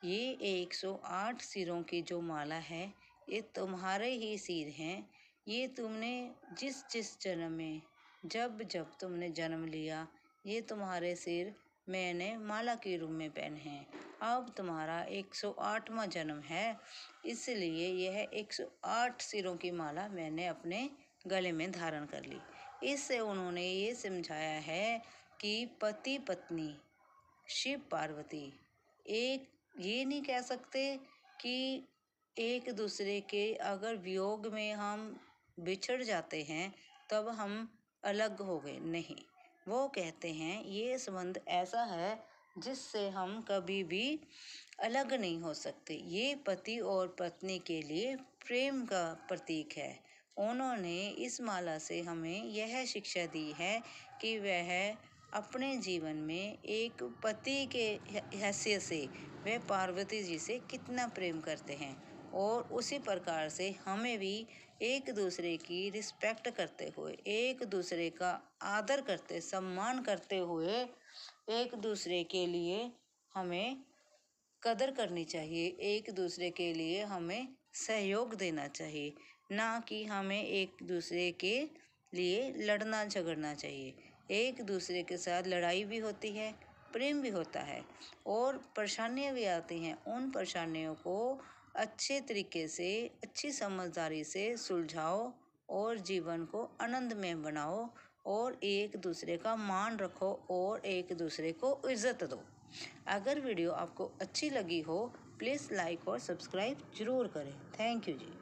ये 108 सिरों की जो माला है ये तुम्हारे ही सिर हैं। ये तुमने जिस जिस जन्म में जब जब तुमने जन्म लिया ये तुम्हारे सिर मैंने माला के रूप में पहने हैं। अब तुम्हारा 108वां जन्म है, इसलिए यह 108 सिरों की माला मैंने अपने गले में धारण कर ली। इससे उन्होंने ये समझाया है कि पति पत्नी शिव पार्वती एक ये नहीं कह सकते कि एक दूसरे के अगर वियोग में हम बिछड़ जाते हैं तब हम अलग हो गए, नहीं। वो कहते हैं ये संबंध ऐसा है जिससे हम कभी भी अलग नहीं हो सकते। ये पति और पत्नी के लिए प्रेम का प्रतीक है। उन्होंने इस माला से हमें यह शिक्षा दी है कि वह अपने जीवन में एक पति के हैसियत से वे पार्वती जी से कितना प्रेम करते हैं और उसी प्रकार से हमें भी एक दूसरे की रिस्पेक्ट करते हुए, एक दूसरे का आदर करते सम्मान करते हुए एक दूसरे के लिए हमें कदर करनी चाहिए, एक दूसरे के लिए हमें सहयोग देना चाहिए, ना कि हमें एक दूसरे के लिए लड़ना झगड़ना चाहिए। एक दूसरे के साथ लड़ाई भी होती है, प्रेम भी होता है और परेशानियां भी आती हैं। उन परेशानियों को अच्छे तरीके से, अच्छी समझदारी से सुलझाओ और जीवन को आनंदमय बनाओ और एक दूसरे का मान रखो और एक दूसरे को इज्जत दो। अगर वीडियो आपको अच्छी लगी हो प्लीज़ लाइक और सब्सक्राइब ज़रूर करें। Thank you ji.